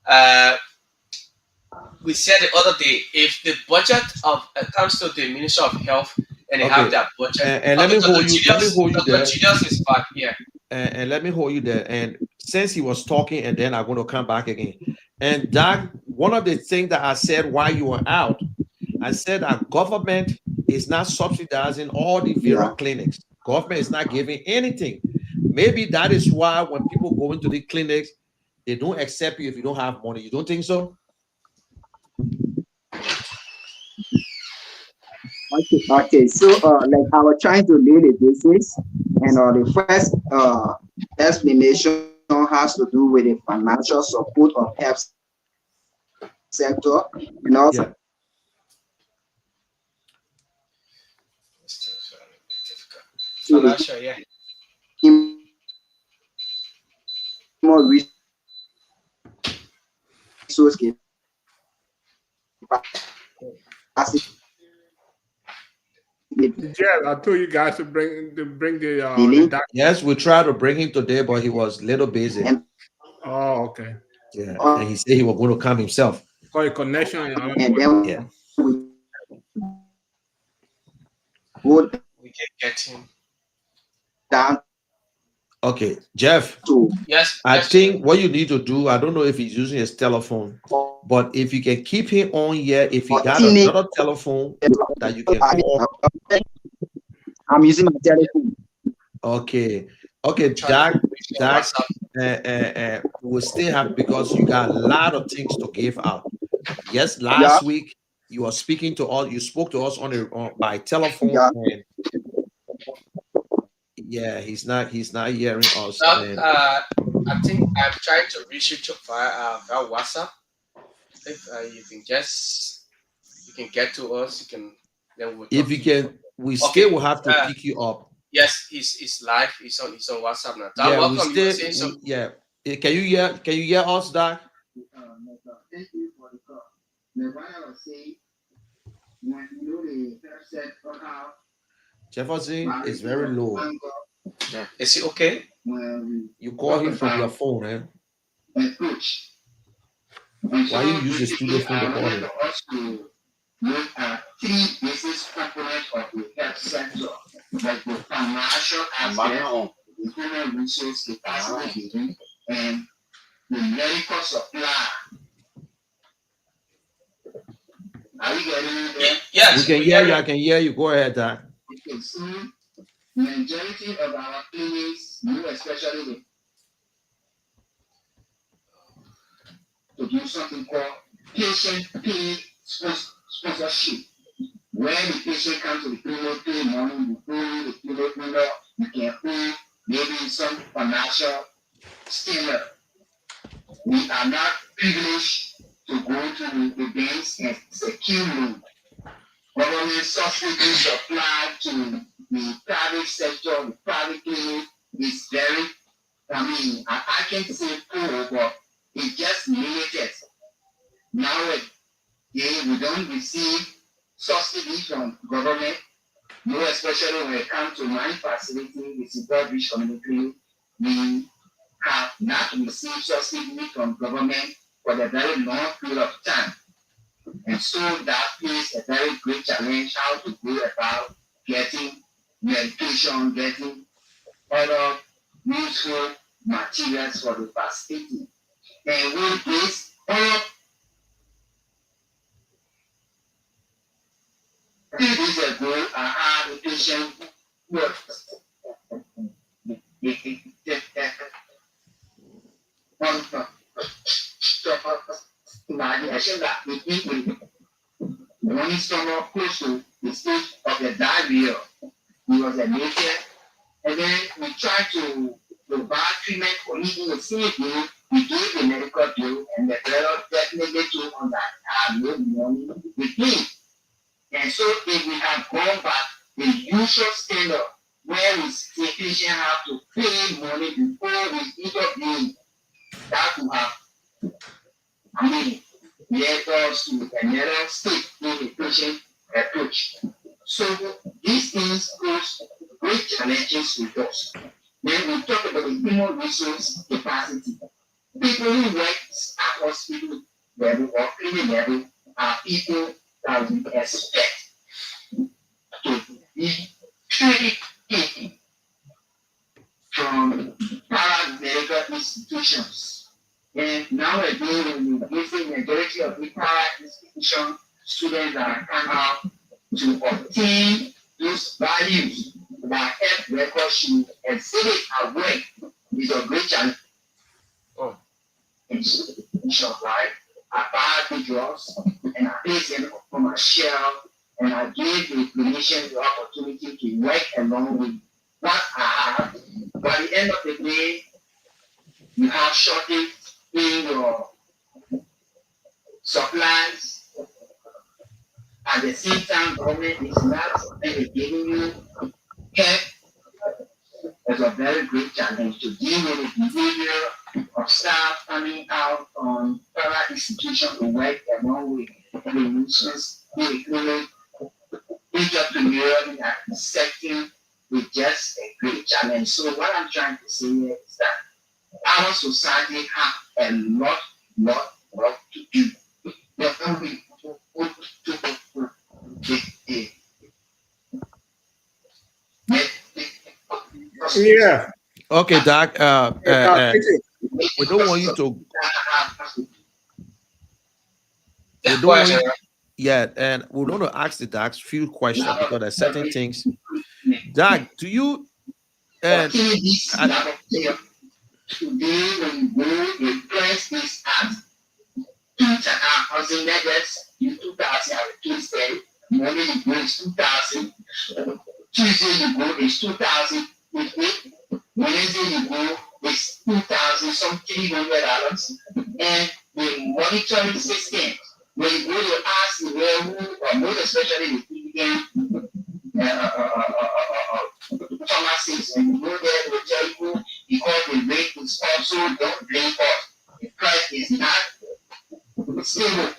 uh, we said the other day, if the budget of comes to the Ministry of Health and they have Okay. that budget, And let okay, me hold you, Dr. there. Julius is back here. And let me hold you there. And since he was talking, and then I'm going to come back again. And Doug, one of the things that I said while you were out, I said our government is not subsidizing all the Yeah. Vera clinics. Government is not giving anything. Maybe that is why when people go into the clinics, they don't accept you if you don't have money. You don't think so? Okay. So, like I was trying to lay the basics, and the first explanation has to do with the financial support of health sector, and also Yeah. Financial, yeah. more resources Yeah, I told you guys to bring the the link doc. Yes, we tried to bring him today, but he was a little busy. and Oh, okay. Yeah, and he said he was going to come himself. Call a connection. I don't know and what. then Yeah. we go We can get him. down Okay, Jeff. to Yes, I yes, Jerry. think what you need to do, I don't know if he's using his telephone, but if you can keep him on here, if he got 14 another telephone that you can call. I'm using my telephone. Okay, okay, Try to reach your Doc, WhatsApp. we still have because you got a lot of things to give out. Yes, Yeah, last week you were speaking to us, you spoke to us by telephone, yeah. and yeah, he's not hearing us, Now, and I think I'm trying to reach you via WhatsApp. If you can get to us, you can then we'll if talk you to you. can, we Okay. still will have to pick you up. Yes, he's live. He's on WhatsApp now. Dad, Yeah, welcome. You were saying something. yeah. Can you hear us, Doc? Thank you for the call. The one I was saying, when you know the first set of how Jefferson is very low. Is he okay? when You we call talk him from your about phone, eh? approach. And Why so you use the studio basically, phone to I call wanted him? us to look at three basic components of the health sector, like the financial aspect, the human resource capacity building, and the medical supply. Are you getting me there? Yes, We can we hear hear you. you. I can hear you. Go ahead, Doc. Okay, so majority of our clinics, you especially to do something called patient paid sponsorship, where the patient comes to the clinic, pay money, you pay the clinic window, you can pay maybe some financial stimulant. We are not privileged to go to the banks and secure loan. Government subsidies applied to the private sector, the private clinic is very, I can't say poor, but it's just limited. Nowadays, we don't receive subsidy from government, more especially when it comes to my facility, the support rich community, we have not received subsidy from government for a very long period of time. And so that is a very great challenge how to go about getting medication, getting other useful materials for the facility. And with this, all 3 days ago, I had a patient who was imagine that the people when his stomach close to the stage of the diarrhea, he was admitted, and then we tried to provide treatment for him in the same day. We gave the medical bill, and the fellow definitely told us that I have no money with me. And so if we have gone back the usual standard where we the patient have to pay money before we either be that will have, led us to another state in the patient approach. So these things pose great challenges with us. Then we talk about the human resource capacity. People who work at hospital level or clinic level are people that we expect to be trained from paramedical institutions. And nowadays, when you visit majority of the para institution students that come out to obtain those values that help record should exhibit at work is a great challenge. Oh. In short, life, I buy the drugs and I place them on my shelf and I give the clinician the opportunity to work along with what I have. By the end of the day, you have shortage in your supplies. At the same time, government is not giving you help. It's a very great challenge to deal with the behavior of staff coming out on referral institution to work along with clinicians who include entrepreneurs in accepting with just a great challenge. So what I'm trying to say here is that our society have a lot to do. Before we put to Yeah. Okay, Doc. Thank you. We don't want you to. We Yeah, don't go want ahead, you. Yeah, and we're going to ask the Doc few questions because there's certain things. Doc, do you and I, today when you go, the price is at 2,000 letters in 2000. Tuesday, Monday you go is 2,000. Tuesday you go is 2,000. Wednesday you go is 2,000, some $300. And the monitoring system, when you go to ask the railroad, or most especially the PDM pharmacies, when you go there, they will tell you because the rate is also don't blame us. The price is not stable.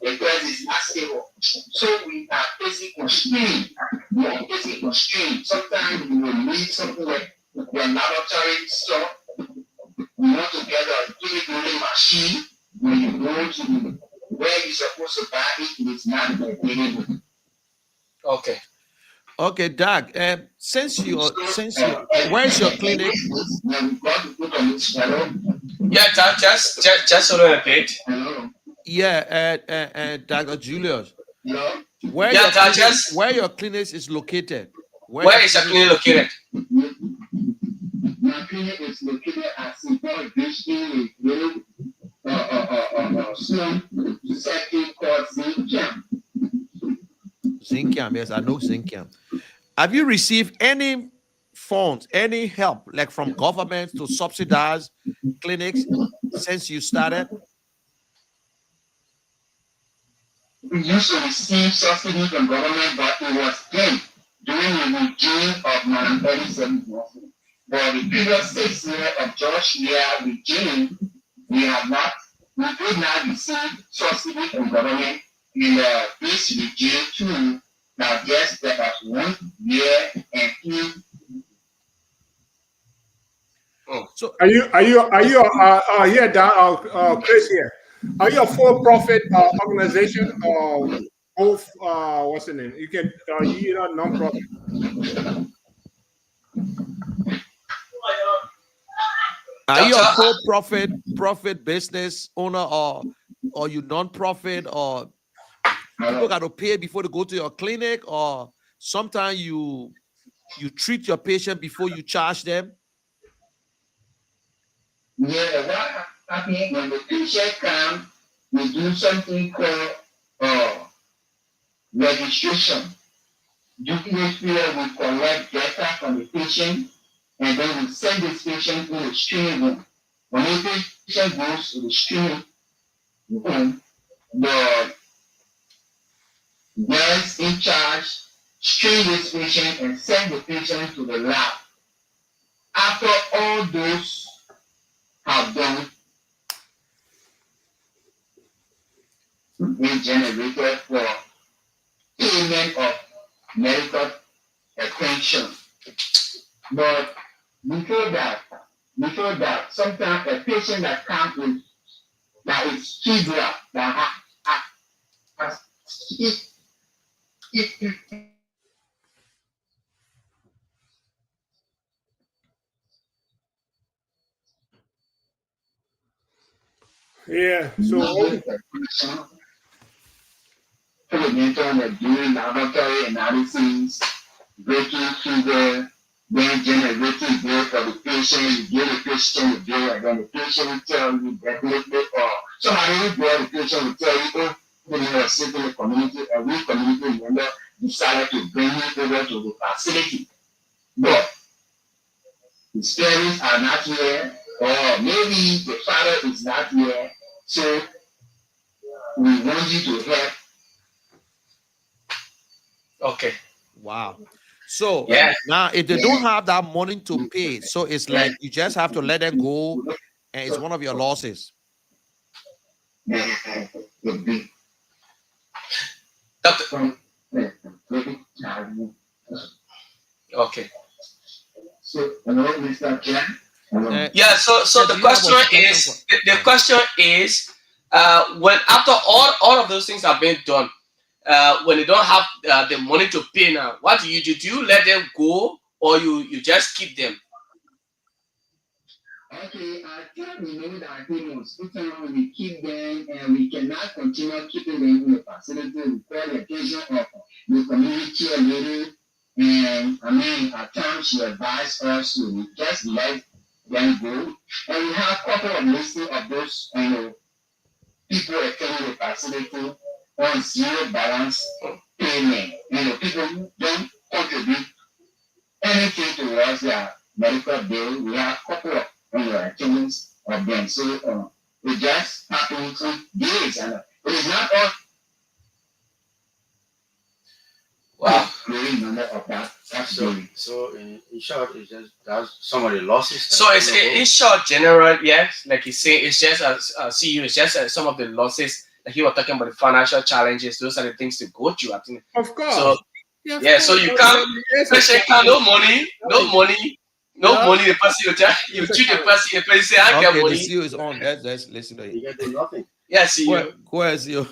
The price is not stable. So we are facing constraint. We are facing constraint. Sometimes you will need something like your laboratory store. You want to get a chemical machine. When you go to where you're supposed to buy it, it is not available. Okay. okay, Doc. Since you, where is your clinic? Yeah, Doc, just hold on a bit. Yeah, and Dr. Julius, where Yeah, your Doc, clinic, just where your clinic is located? where is your clinic located? My clinic is located at St. Paul Road, second called Zinkiam. Zinkiam, yes, I know Zinkiam. Have you received any funds, any help, like from government to subsidize clinics since you started? We used to receive subsidy from government, but it was then during the regime of my early 70s. For the previous 6 years of George Weah regime, we did not receive subsidy from government in this regime too. Now just about 1 year and So Are you here, Chris here? Are you a for-profit organization or both? What's the name? You can you're not non-profit. are you a Doctor, for-profit business owner or you non-profit or people got to pay before they go to your clinic or sometimes you treat your patient before you charge them? yeah, what happened when the patient comes, we do something called registration. During this period, we collect data from the patient and then we send this patient to the screening room. When the patient goes to the screening room, the nurse in charge screen this patient and send the patient to the lab. After all those have done, we generated for payment of medical attention. But before that, sometimes a patient that comes with that is fibula that has it Yeah. So we're doing laboratory analysis, breaking sugar, then generating bill for the patient, you give the patient the bill, and then the patient will tell you definitely, or somebody will go, the patient will tell you, oh, you are sick in the community, and we community member decided to bring you over to the facility. But his parents are not here, or maybe the father is not here, so we want you to help. okay. Wow. So Yeah. now if they don't have that money to pay, so it's like you just have to let them go and it's one of your losses. Doctor. Okay. Yeah. So the question is the question is when after all of those things have been done, when you don't have the money to pay now, what do you do? Do you let them go or you just keep them? Okay, I think we know that sometimes we keep them and we cannot continue keeping them in the facility. We call the attention of the community a little. And I mean, at times she advised us to just let them go. And we have a couple of listing of those people attending the facility on zero balance payment. People who don't contribute anything towards their medical bill. We have a couple of attendance of them. So it just happened to days, and it is not all. Wow. Number of that. So in short, it's just that's some of the losses. So it's in short, general, yes, like you say, it's just CU, it's just some of the losses. Like you were talking about the financial challenges. Those are the things to go through. I think. Of course. So yeah, so you can't. Patient can't. No money. The person you treat the person. The person say I get money. The CEO is on. Let's listen to You it. get nothing. Yeah, CEO. Where is you?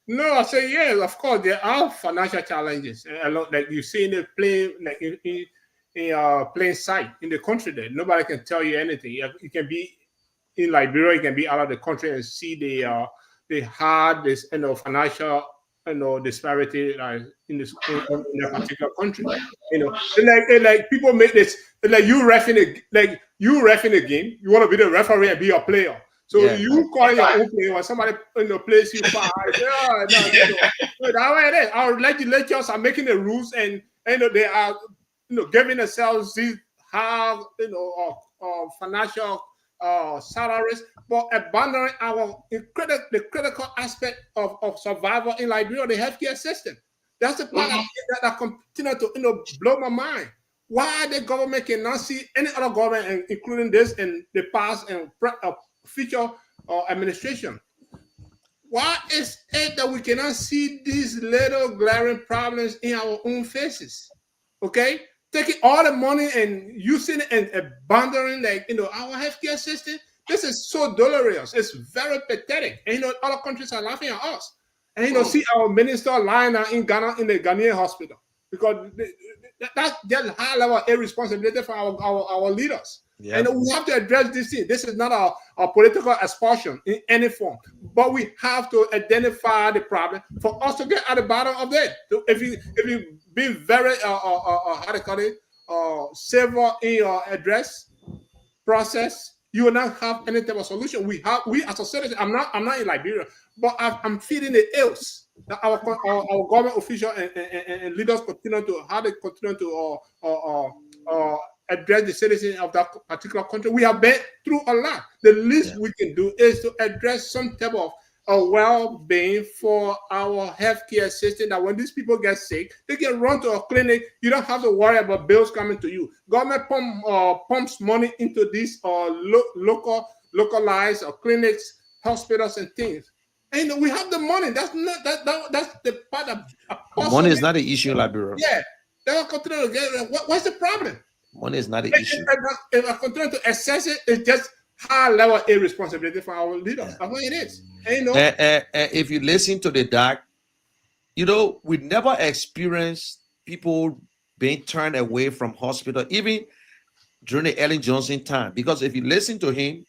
No, I say yes. Of course, there are financial challenges. A lot, like you see in the plain, like in plain sight in the country. There, nobody can tell you anything. You can be in Liberia, you can be out of the country and see the hard this financial disparity in a particular country. Like people make this like you reffing a game. You want to be the referee and be a player. So you calling your own player when somebody plays you far. That way it is. Our legislatures are making the rules and they are giving themselves these hard financial salaries, but abandoning the critical aspect of survival in Liberia, the healthcare system. That's the part that continue to blow my mind. Why the government cannot see any other government, including this in the past and future administration? Why is it that we cannot see these little glaring problems in our own faces? Okay, taking all the money and using it and abandoning our healthcare system. This is so dolorous. It's very pathetic. And other countries are laughing at us. And see our minister lying out in Ghana in the Ghanaian hospital because that's just high level irresponsibility for our leaders. And we have to address this thing. This is not a political expulsion in any form, but we have to identify the problem for us to get at the bottom of it. So if you be very how to call it civil in your address process, you will not have any type of solution. We as a citizen. I'm not in Liberia, but I'm feeling the ills that our government officials and leaders continue to address the citizens of that particular country. We have been through a lot. The least we can do is to address some type of well-being for our healthcare system, that when these people get sick, they can run to a clinic. You don't have to worry about bills coming to you. Government pumps money into these localized clinics, hospitals, and things. And we have the money. That's not that's the part of money is not an issue in Liberia. Yeah, they'll continue to get. What's the problem? Money is not an issue. If I continue to assess it, it's just high level irresponsibility for our leaders. That's what it is. If you listen to the doc, we never experienced people being turned away from hospital, even during the Ellen Johnson time. Because if you listen to him,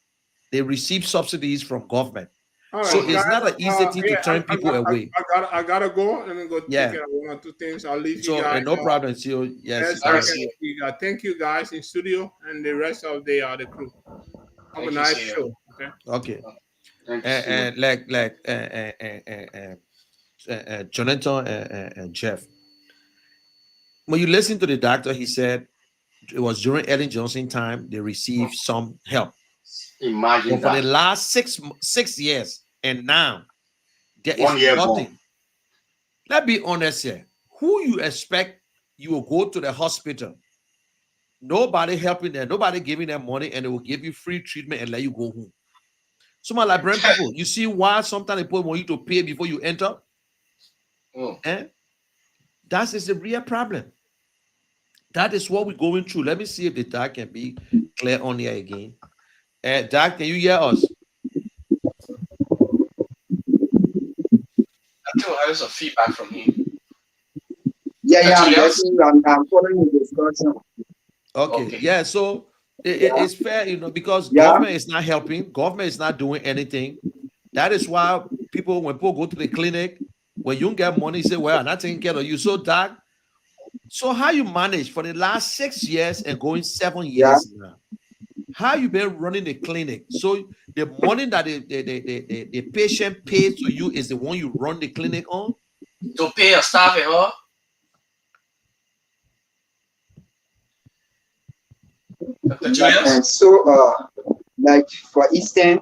they receive subsidies from government. Right, so it's not an easy thing to turn people away. I gotta go and then go take care of one or two things. I'll leave you guys. No problem. So yes. Thank you guys in studio and the rest of the crew. Have a nice show. Okay. And Jonathan and Jeff. When you listen to the doctor, he said it was during Ellen Johnson time they received some help. Imagine but for the last 6 years, and now there is nothing. Let's be honest here. Who you expect you will go to the hospital? Nobody helping them, nobody giving them money, and they will give you free treatment and let you go home. Some are like brand people. You see why sometimes they put want you to pay before you enter? Mm. Eh? That is the real problem. That is what we're going through. Let me see if the dark can be clear on here again. Dark, can you hear us? I think we're having some feedback from him. Yeah, Dr. yeah, I'm Julius? getting, I'm following the discussion. Okay, Okay. yeah. So Yeah, it's fair, because yeah, government is not helping. Government is not doing anything. That is why people, when people go to the clinic, when you get money, you say, "Well, I'm not taking care of you." So dark. So how you manage for the last 6 years and going seven yeah. years now? How you been running the clinic? So the money that the patient pays to you is the one you run the clinic on? To pay your staff and all? Dr. Yeah, and Julius? so, like for instance,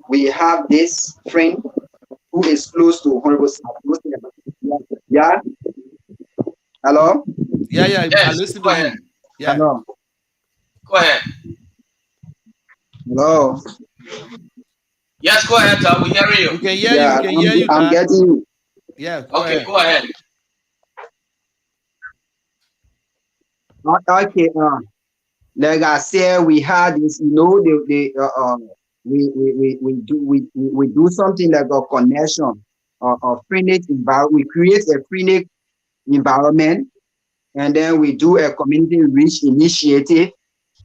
we have this friend who is close to Honorable Samuel. Yeah, hello, Yeah, yeah. I Yes, listen go to ahead. you. Yeah. hello, Go ahead. hello. Yes, go ahead, Doc. We're hearing you. We can hear you. We Yeah, can hear you, I'm Doc. getting you. Yeah, go Okay, ahead. go ahead. Okay, like I said, we had this, we do something like a connection of Phoenix environment. We create a Phoenix environment, and then we do a community reach initiative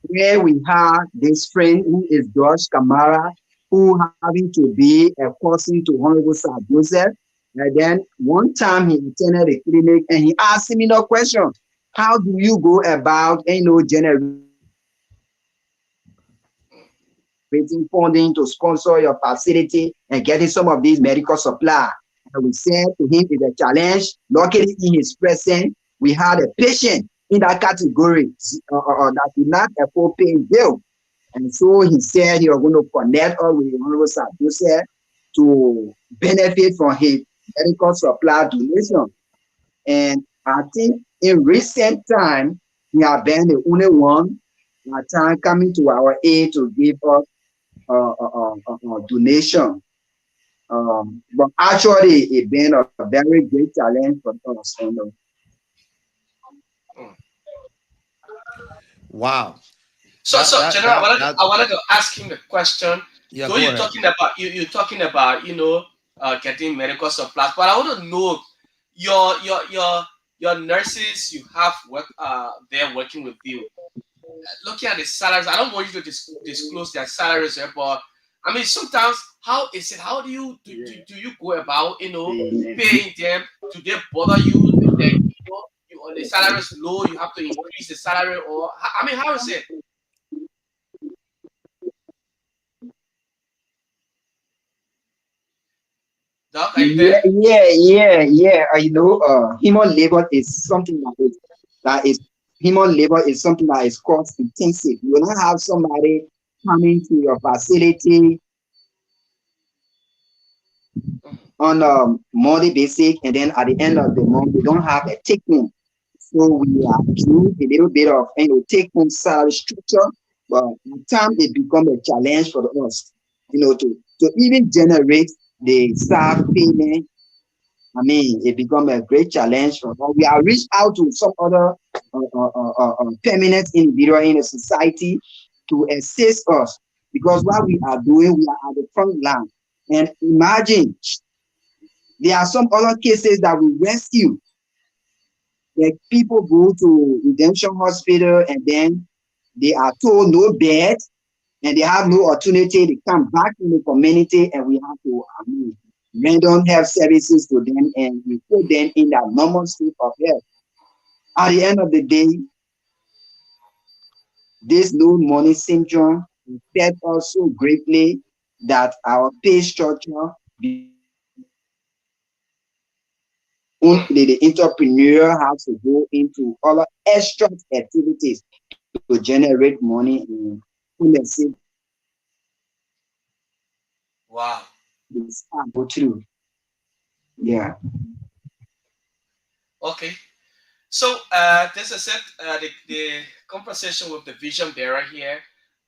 where we have this friend who is George Kamara, who having to be a cousin to Honorable Sir Joseph. And then one time he attended the clinic and he asked me no question. How do you go about, generating funding to sponsor your facility and getting some of these medical supply? And we said to him it's a challenge. Luckily, in his presence, we had a patient in that category that did not afford paying bill. And so he said he was going to connect us with Honorable Sir Joseph to benefit from his medical supply donation. And I think in recent time, he has been the only one at time coming to our aid to give us donation. But actually, it been a very great challenge for us. Mm. Wow. So General, That I wanted to ask him a question. yeah, Though go you're ahead. talking about you're talking about getting medical supplies, but I want to know your nurses you have there working with you. Looking at the salaries, I don't want you to disclose their salaries, but I mean sometimes how is it? How do you go about paying them? Do they bother you? Like the salary is low, you have to increase the salary, or I mean how is it? Doc, are you there? Yeah. Human labor is something that is human labor is something that is cost intensive. You will not have somebody coming to your facility Mhm. on a monthly basis, and then at the end of the month, we don't have a take home. So we are doing a little bit of take home salary structure, but at times it becomes a challenge for us, to even generate the staff payment. I mean, it become a great challenge for us. We have reached out to some other permanent individual in the society to assist us, because what we are doing, we are at the front line. And imagine, there are some other cases that we rescue. Like people go to Redemption Hospital and then they are told no bed and they have no alternative. They come back in the community and we have to, random health services to them and we put them in that normal state of health. At the end of the day, this low money syndrome affects us so greatly that our pay structure become a challenge. Mm. The entrepreneur has to go into other extra activities to generate money and let's say Wow. the staff go through. Yeah. Okay. So this is it. The conversation with the vision bearer here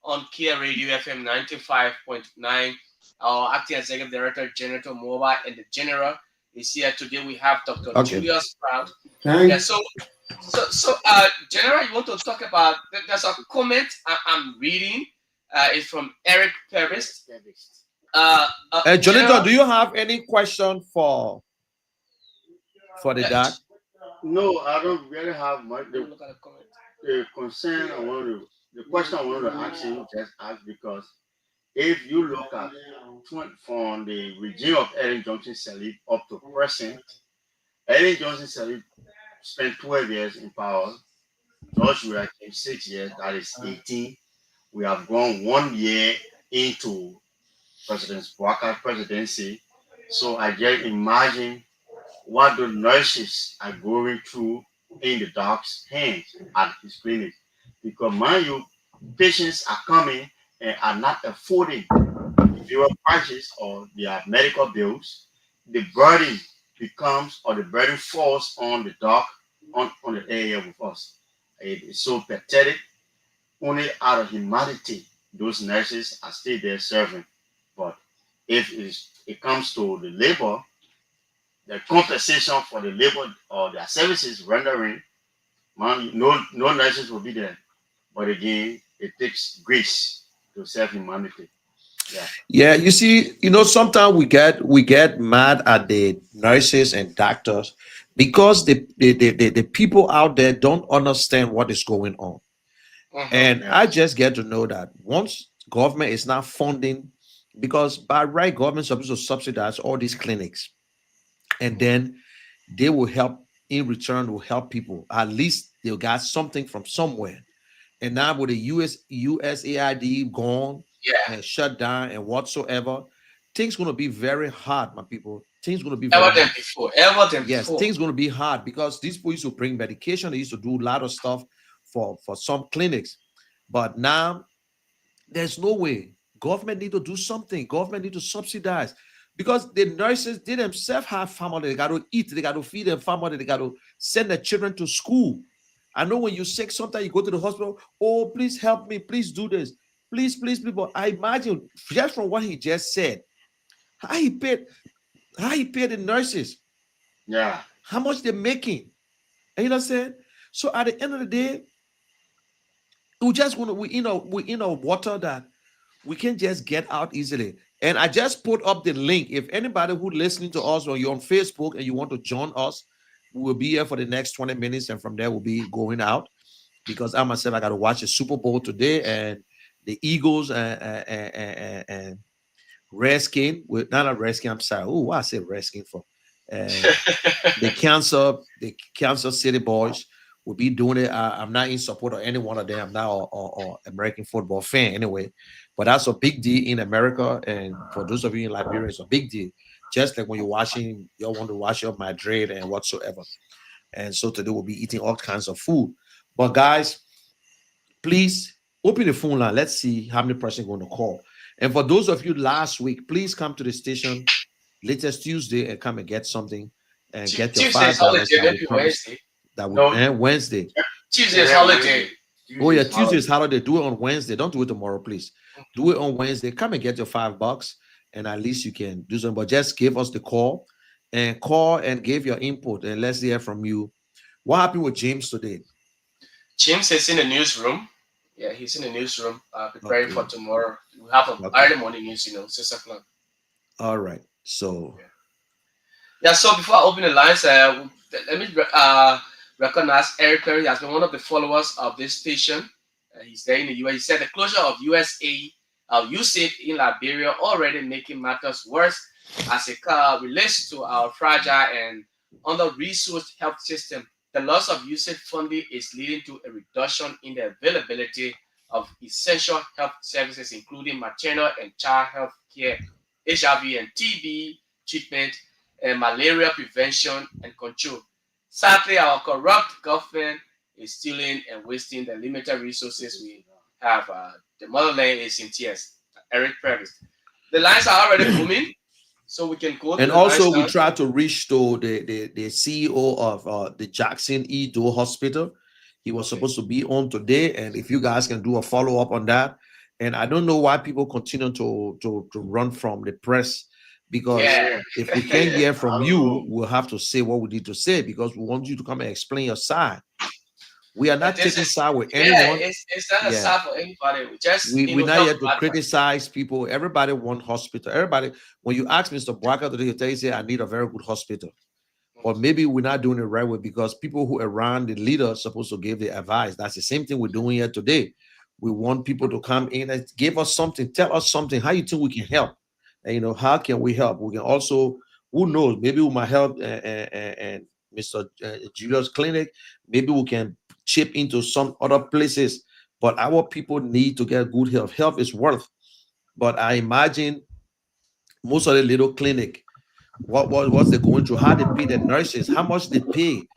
on Kear Radio FM 95.9. our acting executive director, General Mobile, and the general is here today. We have Dr. Okay. Julius Proud. Yeah, Thank General, you want to talk about? There's a comment I'm reading. It's from Eric Purvis. Jonathan, General, do you have any question for the uh, doc? No, I don't really have much. look at the comment. The concern I want to, the question I want to ask you, just ask because if you look at from the regime of Ellen Johnson Sirleaf up to present, Ellen Johnson Sirleaf spent 12 years in power. George Weah came 6 years, that is 18. We have gone 1 year into President Walker's presidency. So I just imagine what the nurses are going through in the doc's hands at his clinic. Because mind you, patients are coming and are not affording the fuel prices or their medical bills. The burden becomes or the burden falls on the doc on the area with us. It is so pathetic. Only out of humanity, those nurses are still there serving. But if it comes to the labor, the compensation for the labor or their services rendering, man, no nurses will be there. But again, it takes grace to serve humanity. Yeah. Yeah, you see, sometimes we get mad at the nurses and doctors because the people out there don't understand what is going on. And Yeah. I just get to know that once government is not funding, because by right, government is supposed to subsidize all these clinics, and then they will help in return, will help people. At least they'll got something from somewhere. And now with the USAID gone Yeah, and shut down and whatsoever, things gonna be very hard, my people. Things gonna be very ever than hard. before. Ever than Yes, before. things gonna be hard because these people used to bring medication. They used to do a lot of stuff for some clinics, but now there's no way. Government need to do something. Government need to subsidize because the nurses they themselves have family. They got to eat. They got to feed their family. They got to send their children to school. I know when you're sick, sometimes you go to the hospital. Oh, please help me. Please do this. Please, please, people. I imagine just from what he just said, how he paid, how he paid the nurses, Yeah. how much they're making. And you know what I'm saying? So at the end of the day, we just want to we water that we can just get out easily. And I just put up the link. If anybody who listening to us or you're on Facebook and you want to join us, we will be here for the next 20 minutes, and from there we'll be going out because I myself I got to watch the Super Bowl today and the Eagles and Redskin with not a Redskin. I'm sorry. Oh, why I say Redskin for? And the Kansas City boys will be doing it. I'm not in support of any one of them. I'm not a American football fan anyway, but that's a big deal in America. And for those of you in Liberia, it's a big deal. Just like when you're watching, you want to watch your Madrid and whatsoever. And so today we'll be eating all kinds of food. But guys, please open the phone line. Let's see how many person going to call. And for those of you last week, please come to the station latest Tuesday and come and get something and get your Tuesday is $5 holiday, that we maybe promise Wednesday. that we No. and Wednesday. Tuesday is Yeah, holiday. Oh yeah, Tuesday's Tuesday is holiday. holiday. Do it on Wednesday. Don't do it tomorrow, please. Do it on Wednesday. Come and get your $5, and at least you can do something. But just give us the call and give your input, and let's hear from you. What happened with James today? James is in the newsroom. Yeah, he's in the newsroom preparing for Okay, tomorrow. We have an okay, early morning news, 6 o'clock. all right. So Yeah. Yeah, so before I open the lines, let me recognize Eric Perry. He has been one of the followers of this station. He's there in the US. He said the closure of USAID in Liberia already making matters worse as it relates to our fragile and under-resourced health system. The loss of USAID funding is leading to a reduction in the availability of essential health services, including maternal and child health care, HIV and TB treatment, and malaria prevention and control. Sadly, our corrupt government is stealing and wasting the limited resources we have. The motherland is in tears. Eric Previs. The lines are already booming, so we can go to and the lines also we now. try to reach to the CEO of the Jackson E. Doe Hospital. He was Okay. supposed to be on today, and if you guys can do a follow up on that, And I don't know why people continue to run from the press, because Yeah. if we can't hear from I don't you, know. we'll have to say what we need to say, because we want you to come and explain your side. We are But not this taking is, side with yeah, anyone. it's not a Yeah. side for anybody. We just, We're not help here to advocate. criticize people. Everybody want hospital. Everybody, when you ask Mr. Boaka today, he'll tell you, say, I need a very good hospital. Or maybe we're not doing it right way, because people who around the leader are supposed to give the advice. That's the same thing we're doing here today. We want people to come in and give us something, tell us something, how you think we can help. And how can we help? We can also, who knows, maybe we might help and Mr. Julius Clinic. Maybe we can chip into some other places. But our people need to get good health. Health is worth. But I imagine most of the little clinic, what's they going through, how they pay the nurses, how much they pay,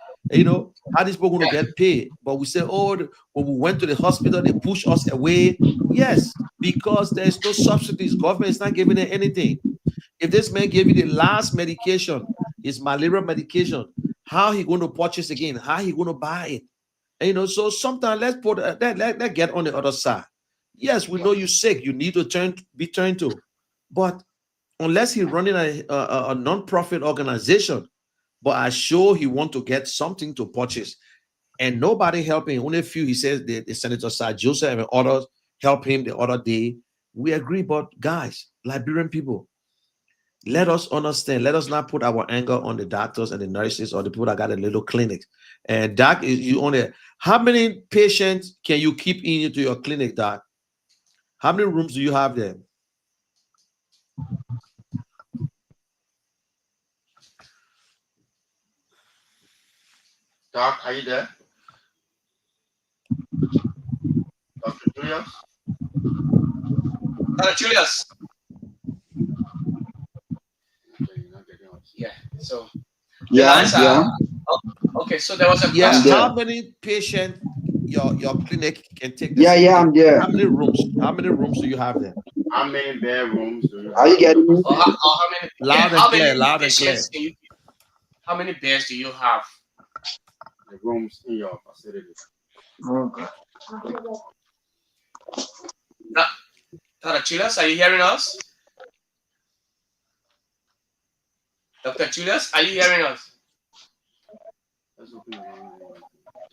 how these people going to Yeah. get paid. But we say, oh, when we went to the hospital, they push us away. Yes, because there's no subsidies. Government is not giving them anything. If this man gave you the last medication, his malaria medication, how he going to purchase again? How he going to buy it? And, so sometimes let's put let get on the other side. Yes, we know you're sick. You need to be turned to, but unless he's running a non-profit organization, but I sure he want to get something to purchase, and nobody helping. Only a few, he says, the Senator Sir Joseph and others help him the other day. We agree, but guys, Liberian people, let us understand. Let us not put our anger on the doctors and the nurses or the people that got a little clinic. And doc, is you only, how many patients can you keep into your clinic, doc? How many rooms do you have there? Doc, are you there? Dr. Julius? Julius. Okay, you're not getting us. Yeah. So the Yeah, lines yeah, are okay. So there was a Yeah, I'm question. there. how many patients your clinic can take the Yeah, same yeah, day? I'm there. How many rooms? How many rooms do you have there? How many bedrooms do you Are you have in your getting me? Or facility? how many? Yeah. Loud and How clear, many loud and clear. patients can you? How many beds do you have? The rooms in your facility. Okay. Dr. Julius, are you hearing us? Dr. Julius, are you hearing us? Let's open the line.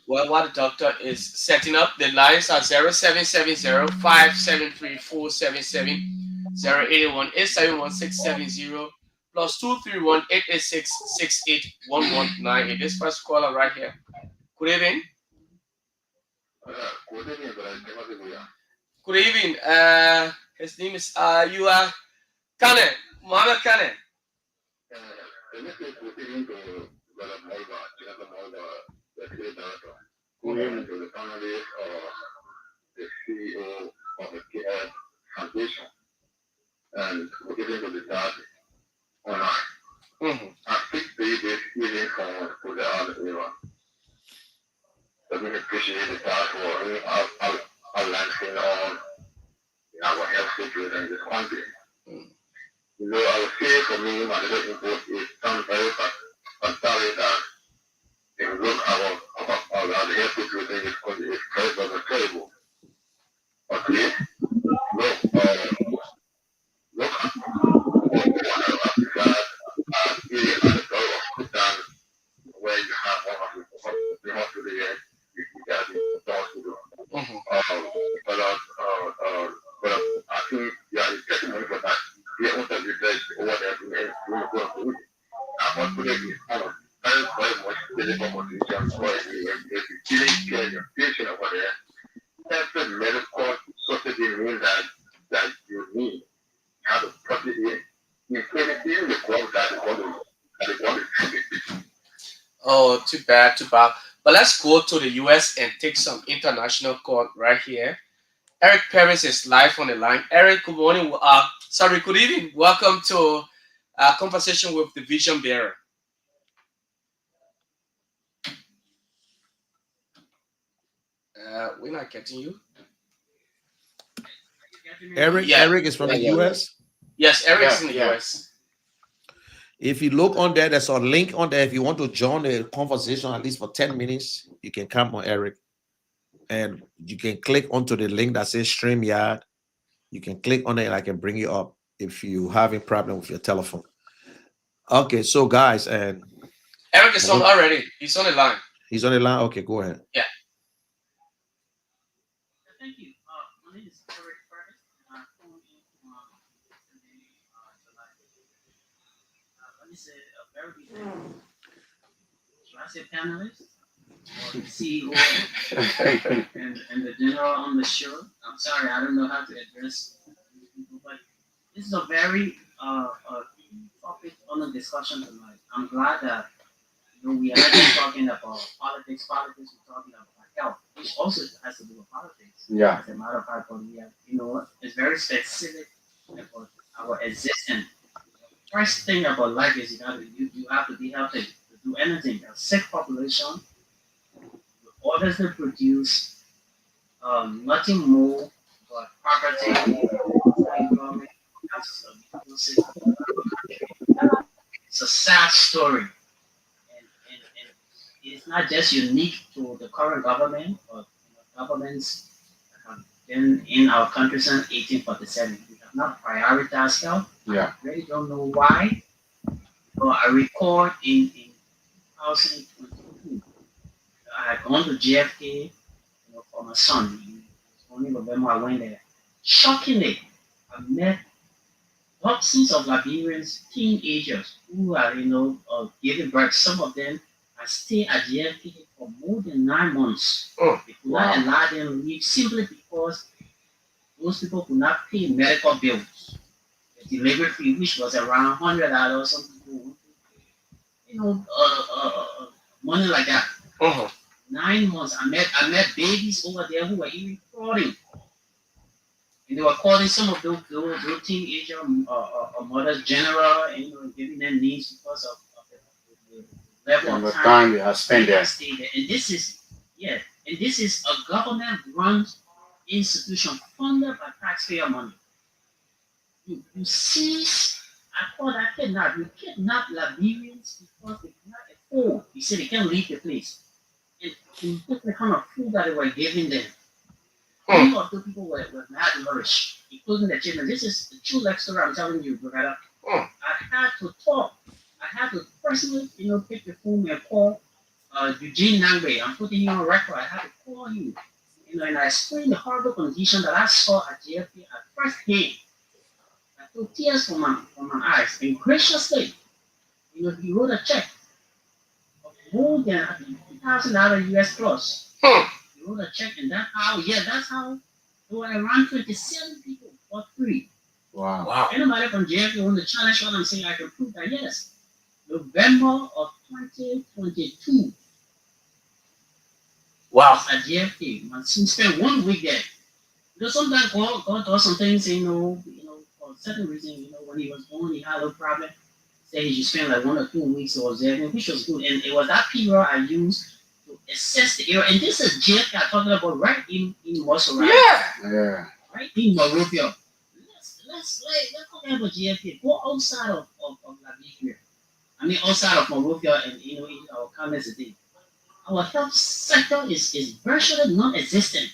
Well, what the doctor is setting up, the lines are 0770-573-477-081-871-871-670 plus 231-886-68119. This first caller right here. Good evening. Good evening. His name is you are Kane, Mohammed Kane. Good evening. To the family of the CEO of the Kear Foundation, and we're getting to the dad online. I think this evening for the other era. I really appreciate the dad for outlining on our health situation in this country. I would say for me, my little input is some very fantastic that if you look at our health situation in this country is very terrible. Okay, look, look at that area at the door of Kutan where you have one of the hospital here, you got the hospital. But I think, yeah, it's getting money for that. Yeah, what have you said over there to me? I want to make it very much difficult position for if you didn't get your patient over there. That's the medical subsidy mean that you need. How to put it in. You can't even the club that is going to Oh, too bad, too bad. But let's go to the US and take some international call right here. Eric Paris is live on the line. Eric, good morning. Sorry, good evening. Welcome to conversation with the Vision Bearer. We're not getting you. Eric, Yeah. Eric is from the US. Yes, Eric's in the Yeah. US. If you look on there, there's a link on there. If you want to join the conversation at least for 10 minutes, you can come on Eric. And you can click onto the link that says StreamYard. You can click on it and I can bring you up if you having problem with your telephone. Okay, so guys, and Eric is on already. He's on the line. he's on the line. Okay, go ahead. Yeah. Thank you. My name is Eric Curtis, and I'm calling in from yesterday, July. Let me say a very big thank you. Should I say panelists or the CEO and the general on the show? I'm sorry, I don't know how to address these people, but this is a very topic on the discussion tonight. I'm glad that we are not just talking about politics. Politics, we're talking about health, which also has to do with politics. Yeah. As a matter of fact, but we have, it's very specific about our existence. First thing about life is you have to be healthy to do anything. A sick population, the orders they produce, nothing more but poverty, economic, it's a sad story. And it's not just unique to the current government, but governments that have been in our country since 1847. We have not prioritized health. Yeah. I really don't know why. But I recall in 2022, I had gone to JFK for my son. It was only November I went there. Shockingly, I met dozens of Liberians, teenagers who are, giving birth. Some of them are staying at JFK for more than 9 months. Oh, They could not allow them to leave simply because those people could not pay medical bills. The delivery fee, which was around $100, some people, money like that. uh-huh. 9 months. I met babies over there who were even crawling. And they were calling some of those teenager mothers general, and giving them names because of the level And the of time we have spent there. stay there. And this is a government-run institution funded by taxpayer money. You seize, I kidnap. You kidnap Liberians because they cannot afford. You say they can't leave the place. And you look the kind of food that they were giving them. Many of the people were malnourished, including the children. This is the true life story I'm telling you, brother. I had to talk. I had to personally, pick the phone and call Eugene Nangbe. I'm putting him on record. I had to call him. And I explained the horrible condition that I saw at JFK at first hand. I took tears from my eyes. And graciously, he wrote a check of more than $2,000 US plus. He wrote a check, and that's how there were around 27 people for free. Wow. Anybody from JFK want to challenge what I'm saying, I can prove that yes. November of 2022. Wow. At JFK. My son spent 1 week there. Because sometimes God does some things, for certain reason, when he was born, he had a little problem. Say he should spend like 1 or 2 weeks or there, which was good. And it was that period I used to assess the area. And this is JFK I'm talking about right in Warsaw. Yeah. Right in Morocco. Let's talk about JFK. Go outside of Liberia. I mean outside of Morocco and in our comments today. Our health sector is virtually non-existent.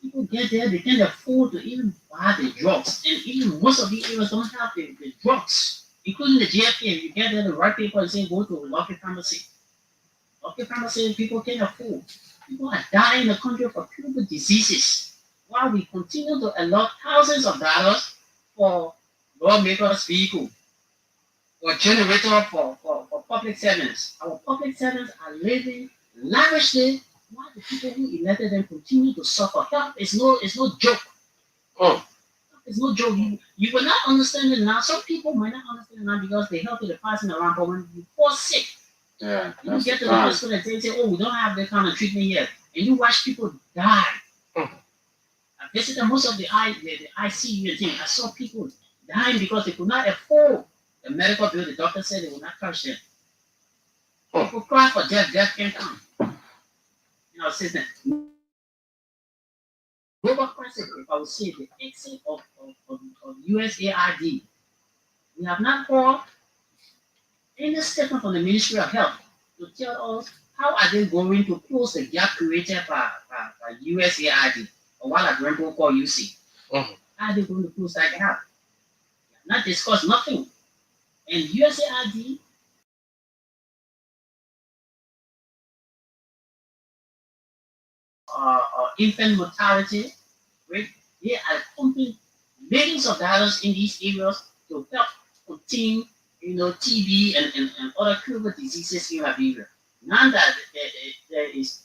People get there, they can't afford to even buy the drugs. And even most of the areas don't have the drugs, including the JFK. You get there, the right people and say, go to a local pharmacy. Local pharmacy, people can't afford. People are dying in the country for curable diseases. While we continue to allot thousands of dollars for lawmakers' vehicle or generator for public servants. Our public servants are living lavishly while the people who elected them continue to suffer. Health is no joke. It's no joke. You will not understand it now. Some people might not understand it now because they help the passing around, but when you fall sick, you get to the hospital and they say, oh, we don't have that kind of treatment yet. And you watch people die. I visited most of the ICU and things. I saw people dying because they could not afford the medical bill. The doctor said they will not touch them. People cry for death. Death can't come. System. Global crisis, if I would say, the exit of USAID. We have not called any statement from the Ministry of Health to tell us how are they going to close the gap created by USAID, or what I remember called UC. How are they going to close that gap? Not discuss nothing. And USAID infant mortality rate, they are pumping millions of dollars in these areas to help contain, TB and other curable diseases in Liberia. Now that there is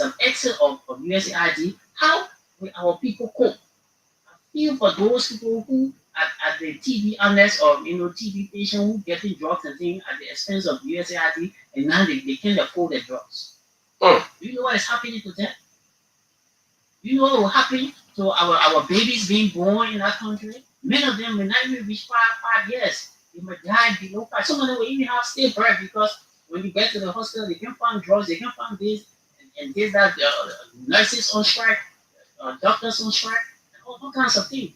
an exit of USAID, how will our people cope? I feel for those people who at the TB illness or TB patient who getting drugs and things at the expense of USAID and now they can't afford the drugs. Mm. Do you know what is happening to them? You know what will happen to our babies being born in that country? Many of them may not even reach five years. They might die below five. Some of them will even have stillbirth because when you get to the hospital, they can find drugs, they can find this and this, that, nurses on strike, doctors on strike, all kinds of things.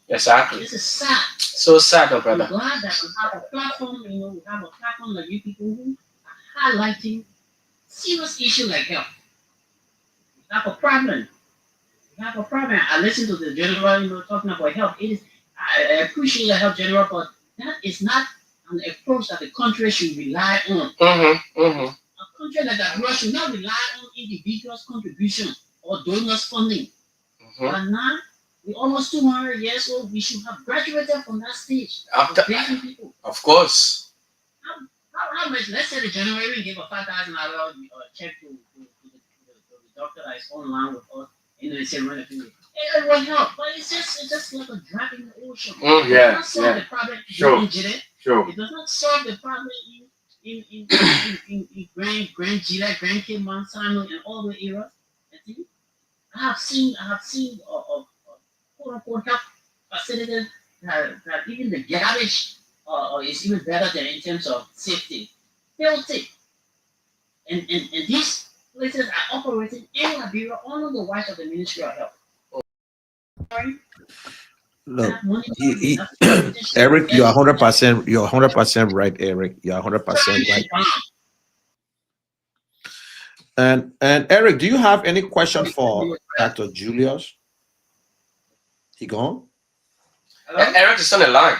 Exactly. This is sad. So sad, my I'm brother. glad that we have a platform, we have a platform like you people who are highlighting serious issues like health. We have a problem. We have a problem. I listen to the general, talking about health. I appreciate the health general, but that is not an approach that the country should rely on. A country like that should not rely on individuals' contribution or donors' funding. But now, we're almost 200 years old. We should have graduated from that stage After, of begging people. of course. How much? Let's say the January gave a $5,000 check to the doctor that is online with us. They say run a few. It will help, but it's just like a drop in the ocean. It does not solve the problem. Sure. It does not solve the problem in Grand Gila, Grand Cape, Mount Simon, and all the areas. I think I have seen quote unquote health facilities that even the garbage is even better than in terms of safety. Filthy. And these places are operating in Liberia under the watch of the Ministry of Health. Look, Eric, you are 100%. You're 100% right, Eric. You are 100% right. And Eric, do you have any question for Dr. Julius? He gone? Eric is on the line.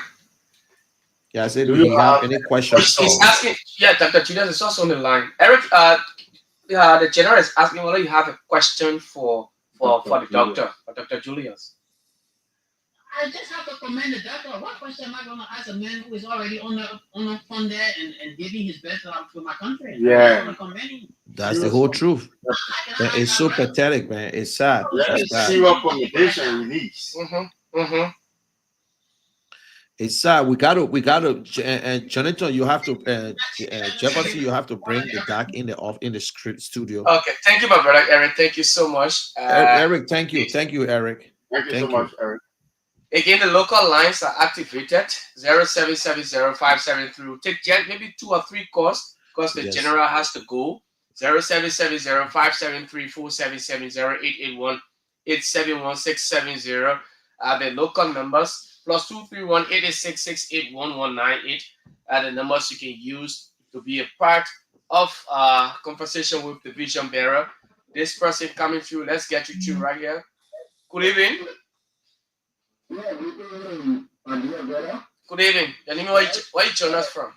Yeah, I said, do you have any questions? He's asking. Yeah, Dr. Julius is also on the line. Eric, the general is asking whether you have a question for the doctor, for Dr. Julius. I just have to commend the doctor. What question am I going to ask a man who is already funded and giving his best to my country? Yeah. That's the whole truth. It's so pathetic, man. It's sad. It's sad. Serious communication release. It's sad. We gotta, and Jonathan, you have to, Jefferson, you have to bring the doc in the studio. Okay, thank you, my brother Eric. Thank you so much, Eric. Thank you, Eric. Thank you so much, Eric. Again, the local lines are activated 0770-573. Take maybe 2 or 3 calls because the general has to go. 0770-573-4770-881-871-670. The local numbers +231 886 are the numbers you can use to be a part of conversation with the vision bearer. This person coming through, let's get you through right here. Good evening. Good evening. Your name, where you join us from?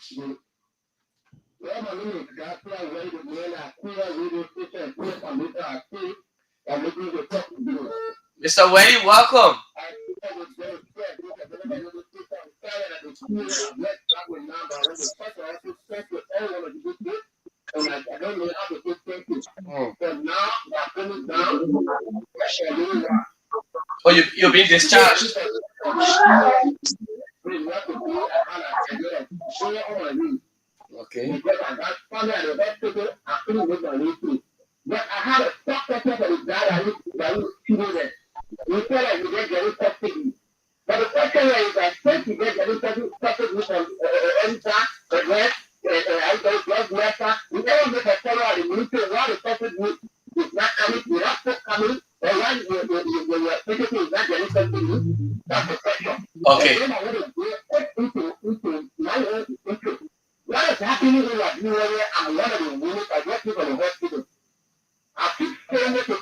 Mr. Wayne, welcome. Oh, you're being discharged. Okay. But I had a stock picture for the guy that was student. We feel like we get very toxic. But the question is that since we get very toxic with enter, the rest, I go blood matter, we never make a follow on the military while the toxic is not coming, we're not coming, and when the secretary is not getting something, that's the question. Okay. And then I want to go into my own interest. What is happening in Liberia? I'm one of the women, I get people in the hospital. I keep saying that the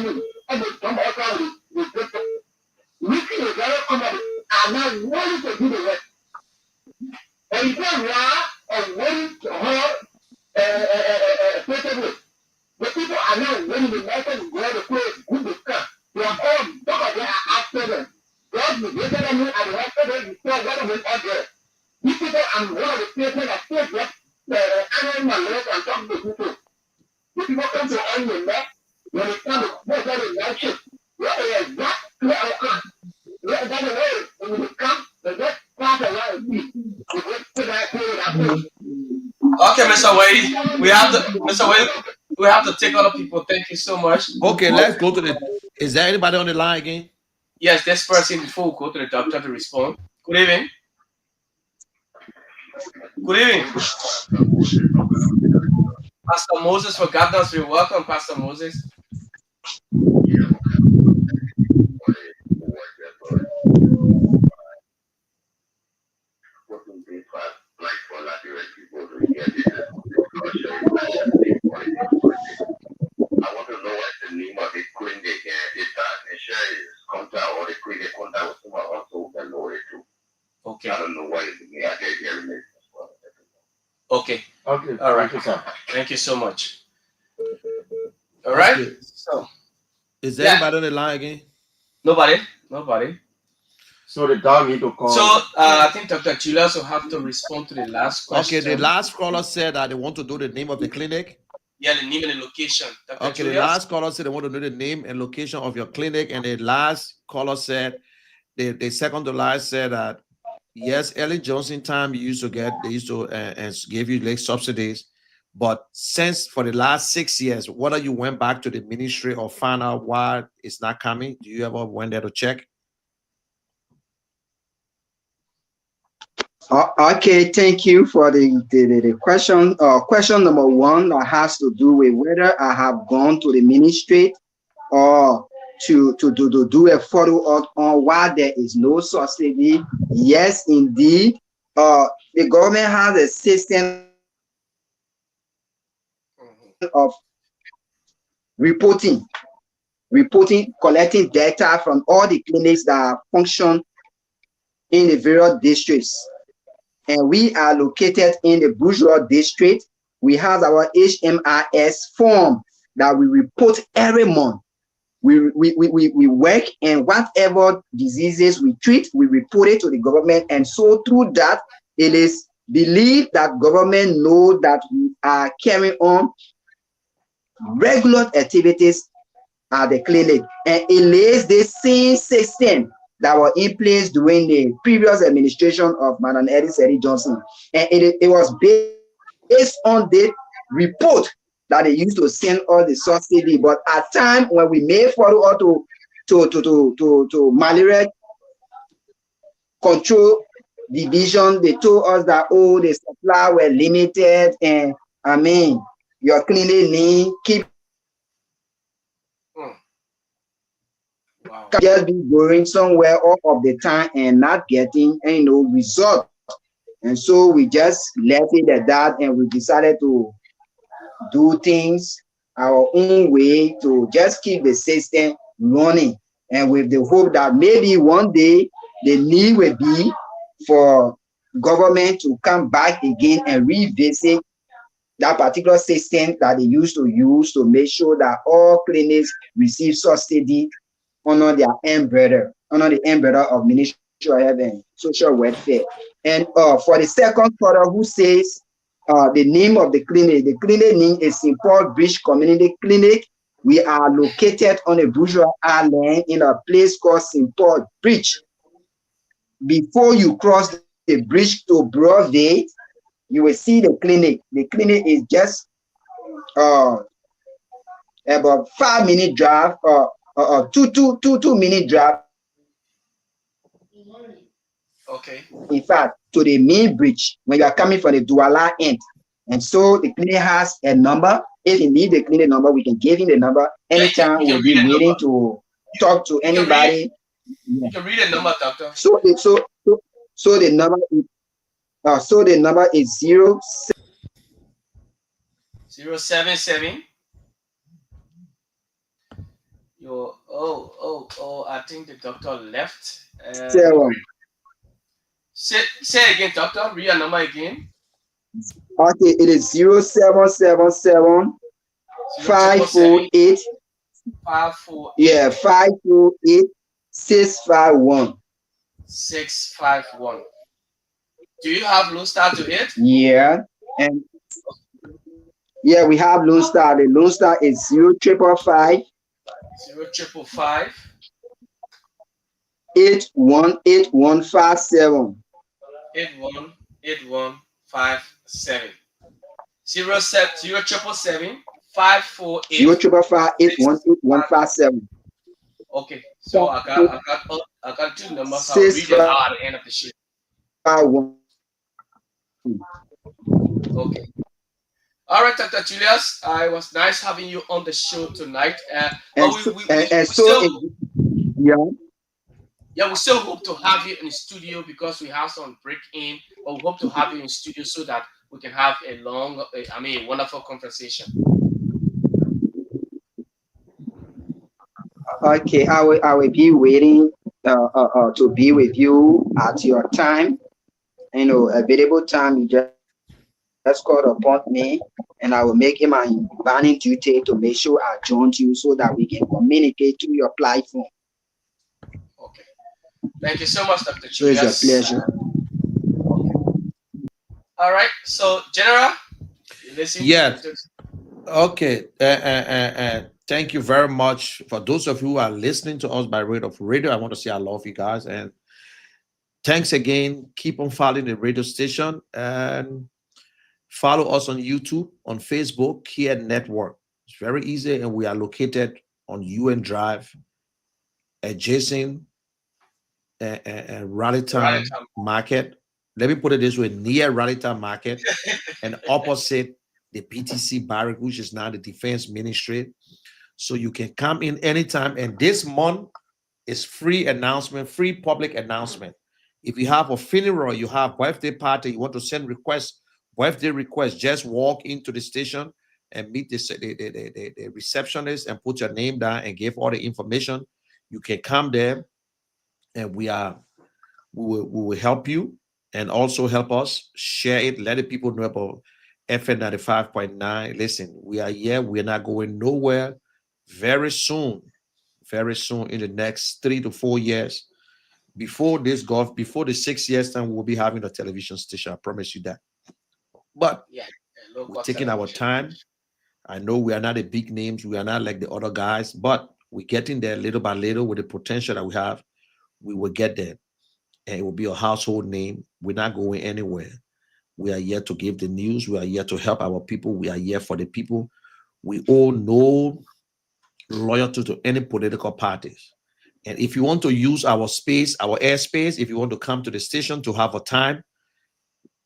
mean, and the some also will get we see the very company are now willing to do the work. And if you are willing to hold portable, the people are now willing to make them go to play good discuss. They are all double they are after them. God will get them and after them, you saw what of them out there. These people are one of the people that still get the animal legs and talk to people. The people come to end the neck when it comes to most of the night shift. What is that? That is the way when it comes, the next part of life is Okay, Mr. Wade, we have to, Mr. Wade, we have to take other people. Thank you so much. Okay, let's go to the. Is there anybody on the line again? Yes, this person before we go to the doctor to respond. Good evening. Good evening. Pastor Moses for guidance. You're welcome, Pastor Moses. Like for Liberia people to hear this I want to know what the name of the clinic is that and share his contact or the clinic contact with someone also can know it too. Okay. I don't know what is the name. I can't hear it. Okay. Okay. All right. Thank you, sir. Thank you so much. All right. Okay. So, Is there anybody on the line again? Nobody. So the dog need to call. So I think Dr. Julius will have to respond to the last question. Okay, the last caller said that they want to know the name of the clinic. Yeah, the name and the location. Dr. Okay, Julius? the last caller said they want to know the name and location of your clinic, and the last caller said the second to last said that yes, Ellen Johnson time they used to and give you like subsidies, but since for the last 6 years, whether you went back to the ministry or found out why it's not coming, do you ever went there to check? Okay, thank you for the question. Question number one that has to do with whether I have gone to the ministry or to do a follow up on why there is no subsidy. Yes, indeed. The government has a system of reporting, collecting data from all the clinics that function in the various districts. And we are located in the bourgeois district. We have our HMIS form that we report every month. We work, and whatever diseases we treat, we report it to the government. And so through that, it is believed that government know that we are carrying on regular activities at the clinic. And it lays the same system that were in place during the previous administration of Madam Eddie Johnson. And it was based on the report that they used to send all the subsidy. But at time when we made follow up to malaria control division, they told us that the supply were limited, and I mean your clinic need keep just be going somewhere all of the time and not getting result. And so we just left it at that, and we decided to do things our own way to just keep the system running, and with the hope that maybe one day the need will be for government to come back again and revisit that particular system that they used to use to make sure that all clinics receive subsidy under their umbrella, of Ministry of Health and Social Welfare. And for the second caller who says the name of the clinic name is St. Paul Bridge Community Clinic. We are located on a bourgeois island in a place called St. Paul Bridge. Before you cross the bridge to Broadway, you will see the clinic. The clinic is just about 5-minute drive, 2 minute drive. Okay. In fact, to the main bridge when you are coming from the Douala end. And so the clinic has a number. If you need the clinic number, we can give you the number. Anytime we'll be waiting to talk to anybody. You can read the number, doctor. So the number is 077 I think the doctor left. Seven. Say again, doctor. Read your number again. Okay, it is 0777 Zero triple seven 548. 548 Yeah, 548 651. 651. Do you have Lone Star to it? Yeah. And yeah, we have Lone Star. The Lone Star is 0555 Zero triple five 818157. 818157. Zero triple seven 548 0555 818157. Okay, so I got two numbers. I'll read them out at the end of the show. 651. Okay. All right, Dr. Julius. It was nice having you on the show tonight. But And we, so, we, we, and we so still it, yeah. yeah, we still hope to have you in the studio because we have some break in, but we hope to have you in studio so that we can have a wonderful conversation. Okay, I will be waiting to be with you at your time. Available time. You just call upon me, and I will make it my burning duty to make sure I join you so that we can communicate through your platform. Okay. Thank you so much, Dr. So it's a Julius. pleasure. Okay. All right. So, General, you listen Yeah. to Okay. Thank you very much. For those of you who are listening to us by rate of radio, I want to say I love you guys. And thanks again. Keep on following the radio station and follow us on YouTube, on Facebook, Kear Network. It's very easy. And we are located on UN Drive, adjacent Rally Time Rally Time. Market. Let me put it this way, near Rally Time Market and opposite the PTC barrack, which is now the Defense Ministry. So you can come in anytime. And this month is free announcement, free public announcement. If you have a funeral, you have birthday party, you want to send requests, birthday requests, just walk into the station and meet the receptionist and put your name down and give all the information. You can come there and we will help you and also help us share it, let the people know about FN 95.9. Listen, we are here, we're not going nowhere. Very soon in the next 3 to 4 years, before the 6 years time, we'll be having a television station. I promise you that. But Yeah, we're local taking our television. time. I know we are not the big names, we are not like the other guys, but we're getting there little by little with the potential that we have. We will get there and it will be a household name. We're not going anywhere. We are here to give the news. We are here to help our people. We are here for the people. We all know loyalty to any political parties. And if you want to use our space, our airspace, if you want to come to the station to have a time,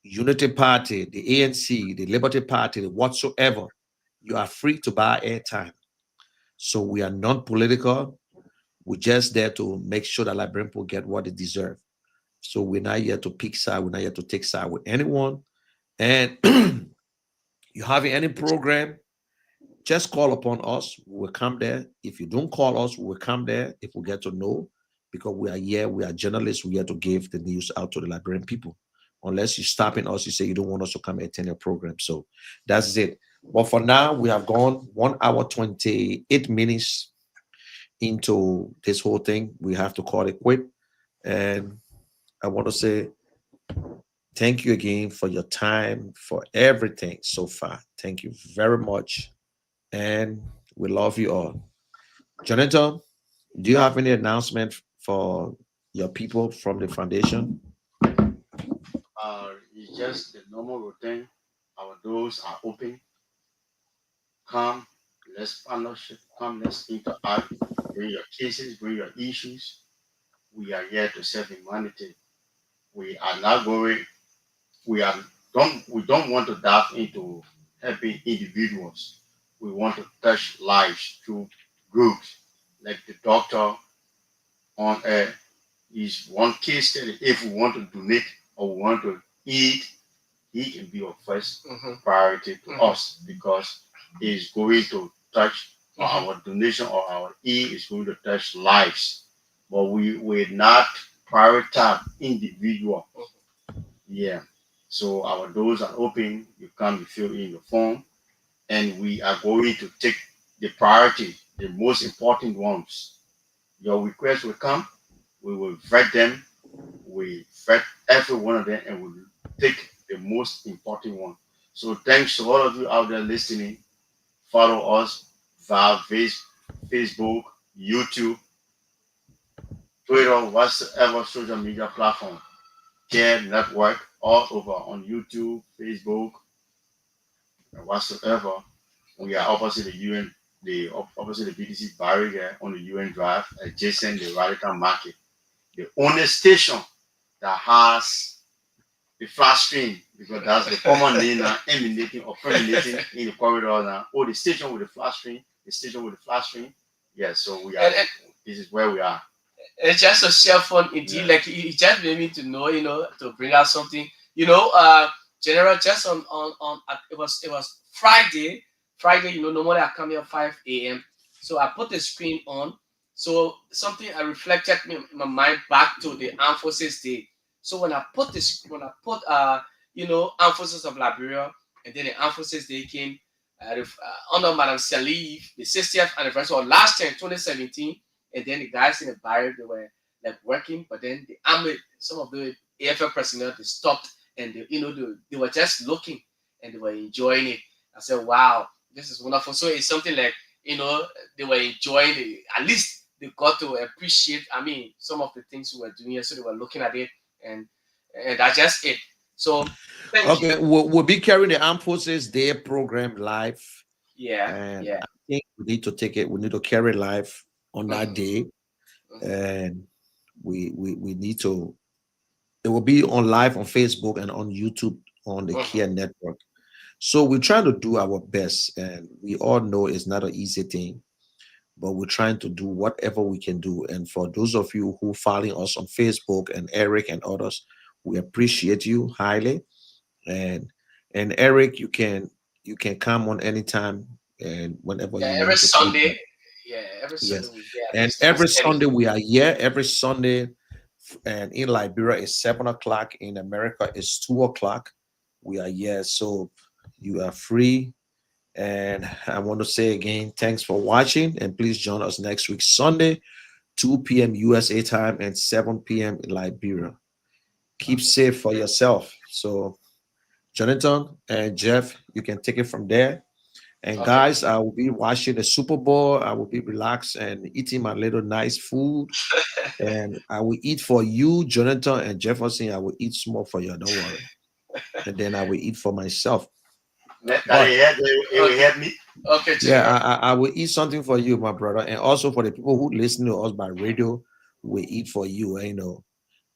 Unity Party, the ANC, the Liberty Party, the whatsoever, you are free to buy airtime. So we are non-political. We're just there to make sure that Liberian people get what they deserve. So we're not here to pick side. We're not here to take side with anyone. And you having any program, just call upon us. We'll come there. If you don't call us, we'll come there if we get to know, because we are here. We are journalists. We're here to give the news out to the Liberian people. Unless you stop in us, you say you don't want us to come and attend your program. So that's it. But for now, we have gone 1 hour, 28 minutes into this whole thing. We have to call it quit. And I want to say thank you again for your time, for everything so far. Thank you very much. And we love you all. Jonathan, do you have any announcement for your people from the foundation? It's just the normal routine. Our doors are open. Come, let's partnership. Come, let's interact. Bring your cases, bring your issues. We are here to serve humanity. We are not going. We are don't. We don't want to dive into helping individuals. We want to touch lives through groups, like the doctor on air is one case study. If we want to donate or we want to eat, he can be our first priority to us because he's going to touch our donation or our aid is going to touch lives, but we will not prioritize individual. Yeah. So our doors are open. You come, you fill in your form, and we are going to take the priority, the most important ones. Your request will come. We will vet them. We vet every one of them, and we will take the most important one. So thanks to all of you out there listening. Follow us via Facebook, YouTube, Twitter, whatsoever social media platform. Care Network all over on YouTube, Facebook, and whatsoever. We Okay. are opposite the UN, opposite the BTC barrier on the UN Drive, adjacent the Radical Market. The only station that has the flat screen, because that's the common name now, emanating or permeating in the corridor now. Oh, the station with the flat screen, the station with the flat screen. Yeah, so we are. And This is where we are. it's just a share fun indeed. Yeah. Like it just made me to know, to bring out something. General, just on it was Friday. Friday, normally I come here at 5 a.m. So I put the screen on. So something I reflected my mind back to the Armed Forces Day. So when I put Armed Forces of Liberia, and then the Armed Forces Day came, under Madam Salif, the 60th anniversary of last year, 2017, and then the guys in the barrier, they were like working, but then the army, some of the AFL personnel, they stopped, and they were just looking, and they were enjoying it. I said, wow, this is wonderful. So it's something like, they were enjoying it. At least they got to appreciate, some of the things we were doing here. So they were looking at it, and that's just it. So thank you. Okay, we'll be carrying the Armed Forces Day program live, Yeah, and yeah. I think we need to take it. We need to carry live on that Mhm, day, mhm, and we need to. It will be on live on Facebook and on YouTube on the mhm. Kear network. So we're trying to do our best, and we all know it's not an easy thing, but we're trying to do whatever we can do. And for those of you who following us on Facebook and Eric and others, we appreciate you highly. And Eric, you can come on anytime and whenever Yeah, you every want to feedback. Sunday. Yeah, every Sunday Yes. we get at And least every 2:30. Sunday we are here. Every Sunday, and in Liberia is 7 o'clock. In America is 2 o'clock. We are here, so you are free. And I want to say again, thanks for watching, and please join us next week Sunday, 2 p.m. USA time and 7 p.m. in Liberia. Keep Okay. safe for yourself. So, Jonathan and Jeff, you can take it from there. And Okay. guys, I will be watching the Super Bowl. I will be relaxed and eating my little nice food. And I will eat for you, Jonathan and Jefferson. I will eat small for you. Don't worry. And then I will eat for myself. That But it will Okay. help me. Okay, yeah, General. I will eat something for you, my brother. And also for the people who listen to us by radio, we eat for you,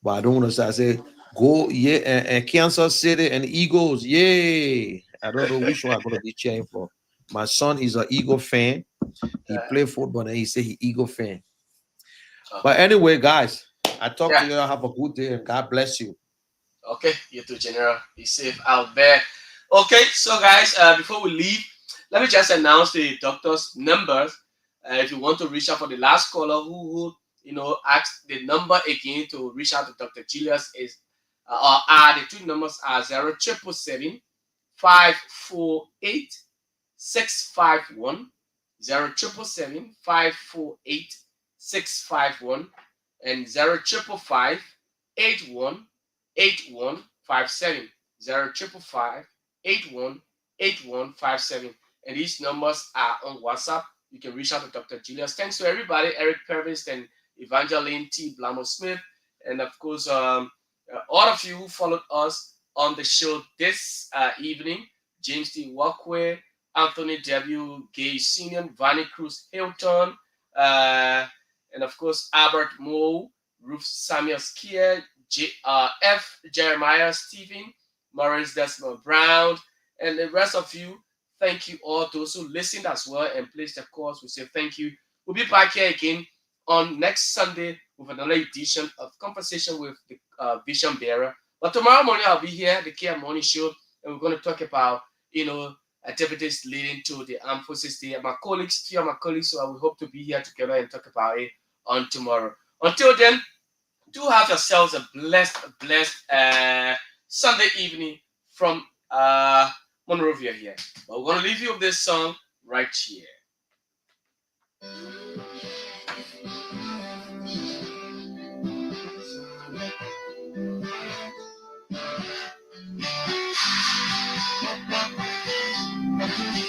But I don't want to say, go, yeah, and Kansas City and Eagles, yay. I don't know which one I'm going to be cheering for. My son is an Eagle fan. He Uh, played football and he said he Eagle fan. But okay. anyway, guys, I talk Yeah. to you. Have a good day and God bless you. Okay. You too, General. Be safe out there. Okay. So, guys, before we leave, let me just announce the doctor's numbers. If you want to reach out for the last caller who asked the number again to reach out to Dr. Julius is, the two numbers are 0777548 651, 0777548 651, and 05558 1 8157, 05558 1 8157. And these numbers are on WhatsApp. You can reach out to Dr. Julius. Thanks to everybody, Eric Purvis and Evangeline T. Blamo Smith, and of course, all of you who followed us on the show this evening: James T. Walkway, Anthony W. Gay Sr., Vanny Cruz Hilton, and of course, Albert Moe, Ruth Samuel Kear, F. Jeremiah Stephen, Maurice Desmond Brown, and the rest of you. Thank you all, those who listened as well and placed their calls. We say thank you. We'll be back here again on next Sunday with another edition of Conversation with the Vision Bearer. But tomorrow morning I'll be here, the Care Morning Show, and we're going to talk about, activities leading to the Armed Forces Day. My colleagues, few of my colleagues, so we hope to be here together and talk about it on tomorrow. Until then, do have yourselves a blessed Sunday evening from Monrovia here. But we're going to leave you with this song right here.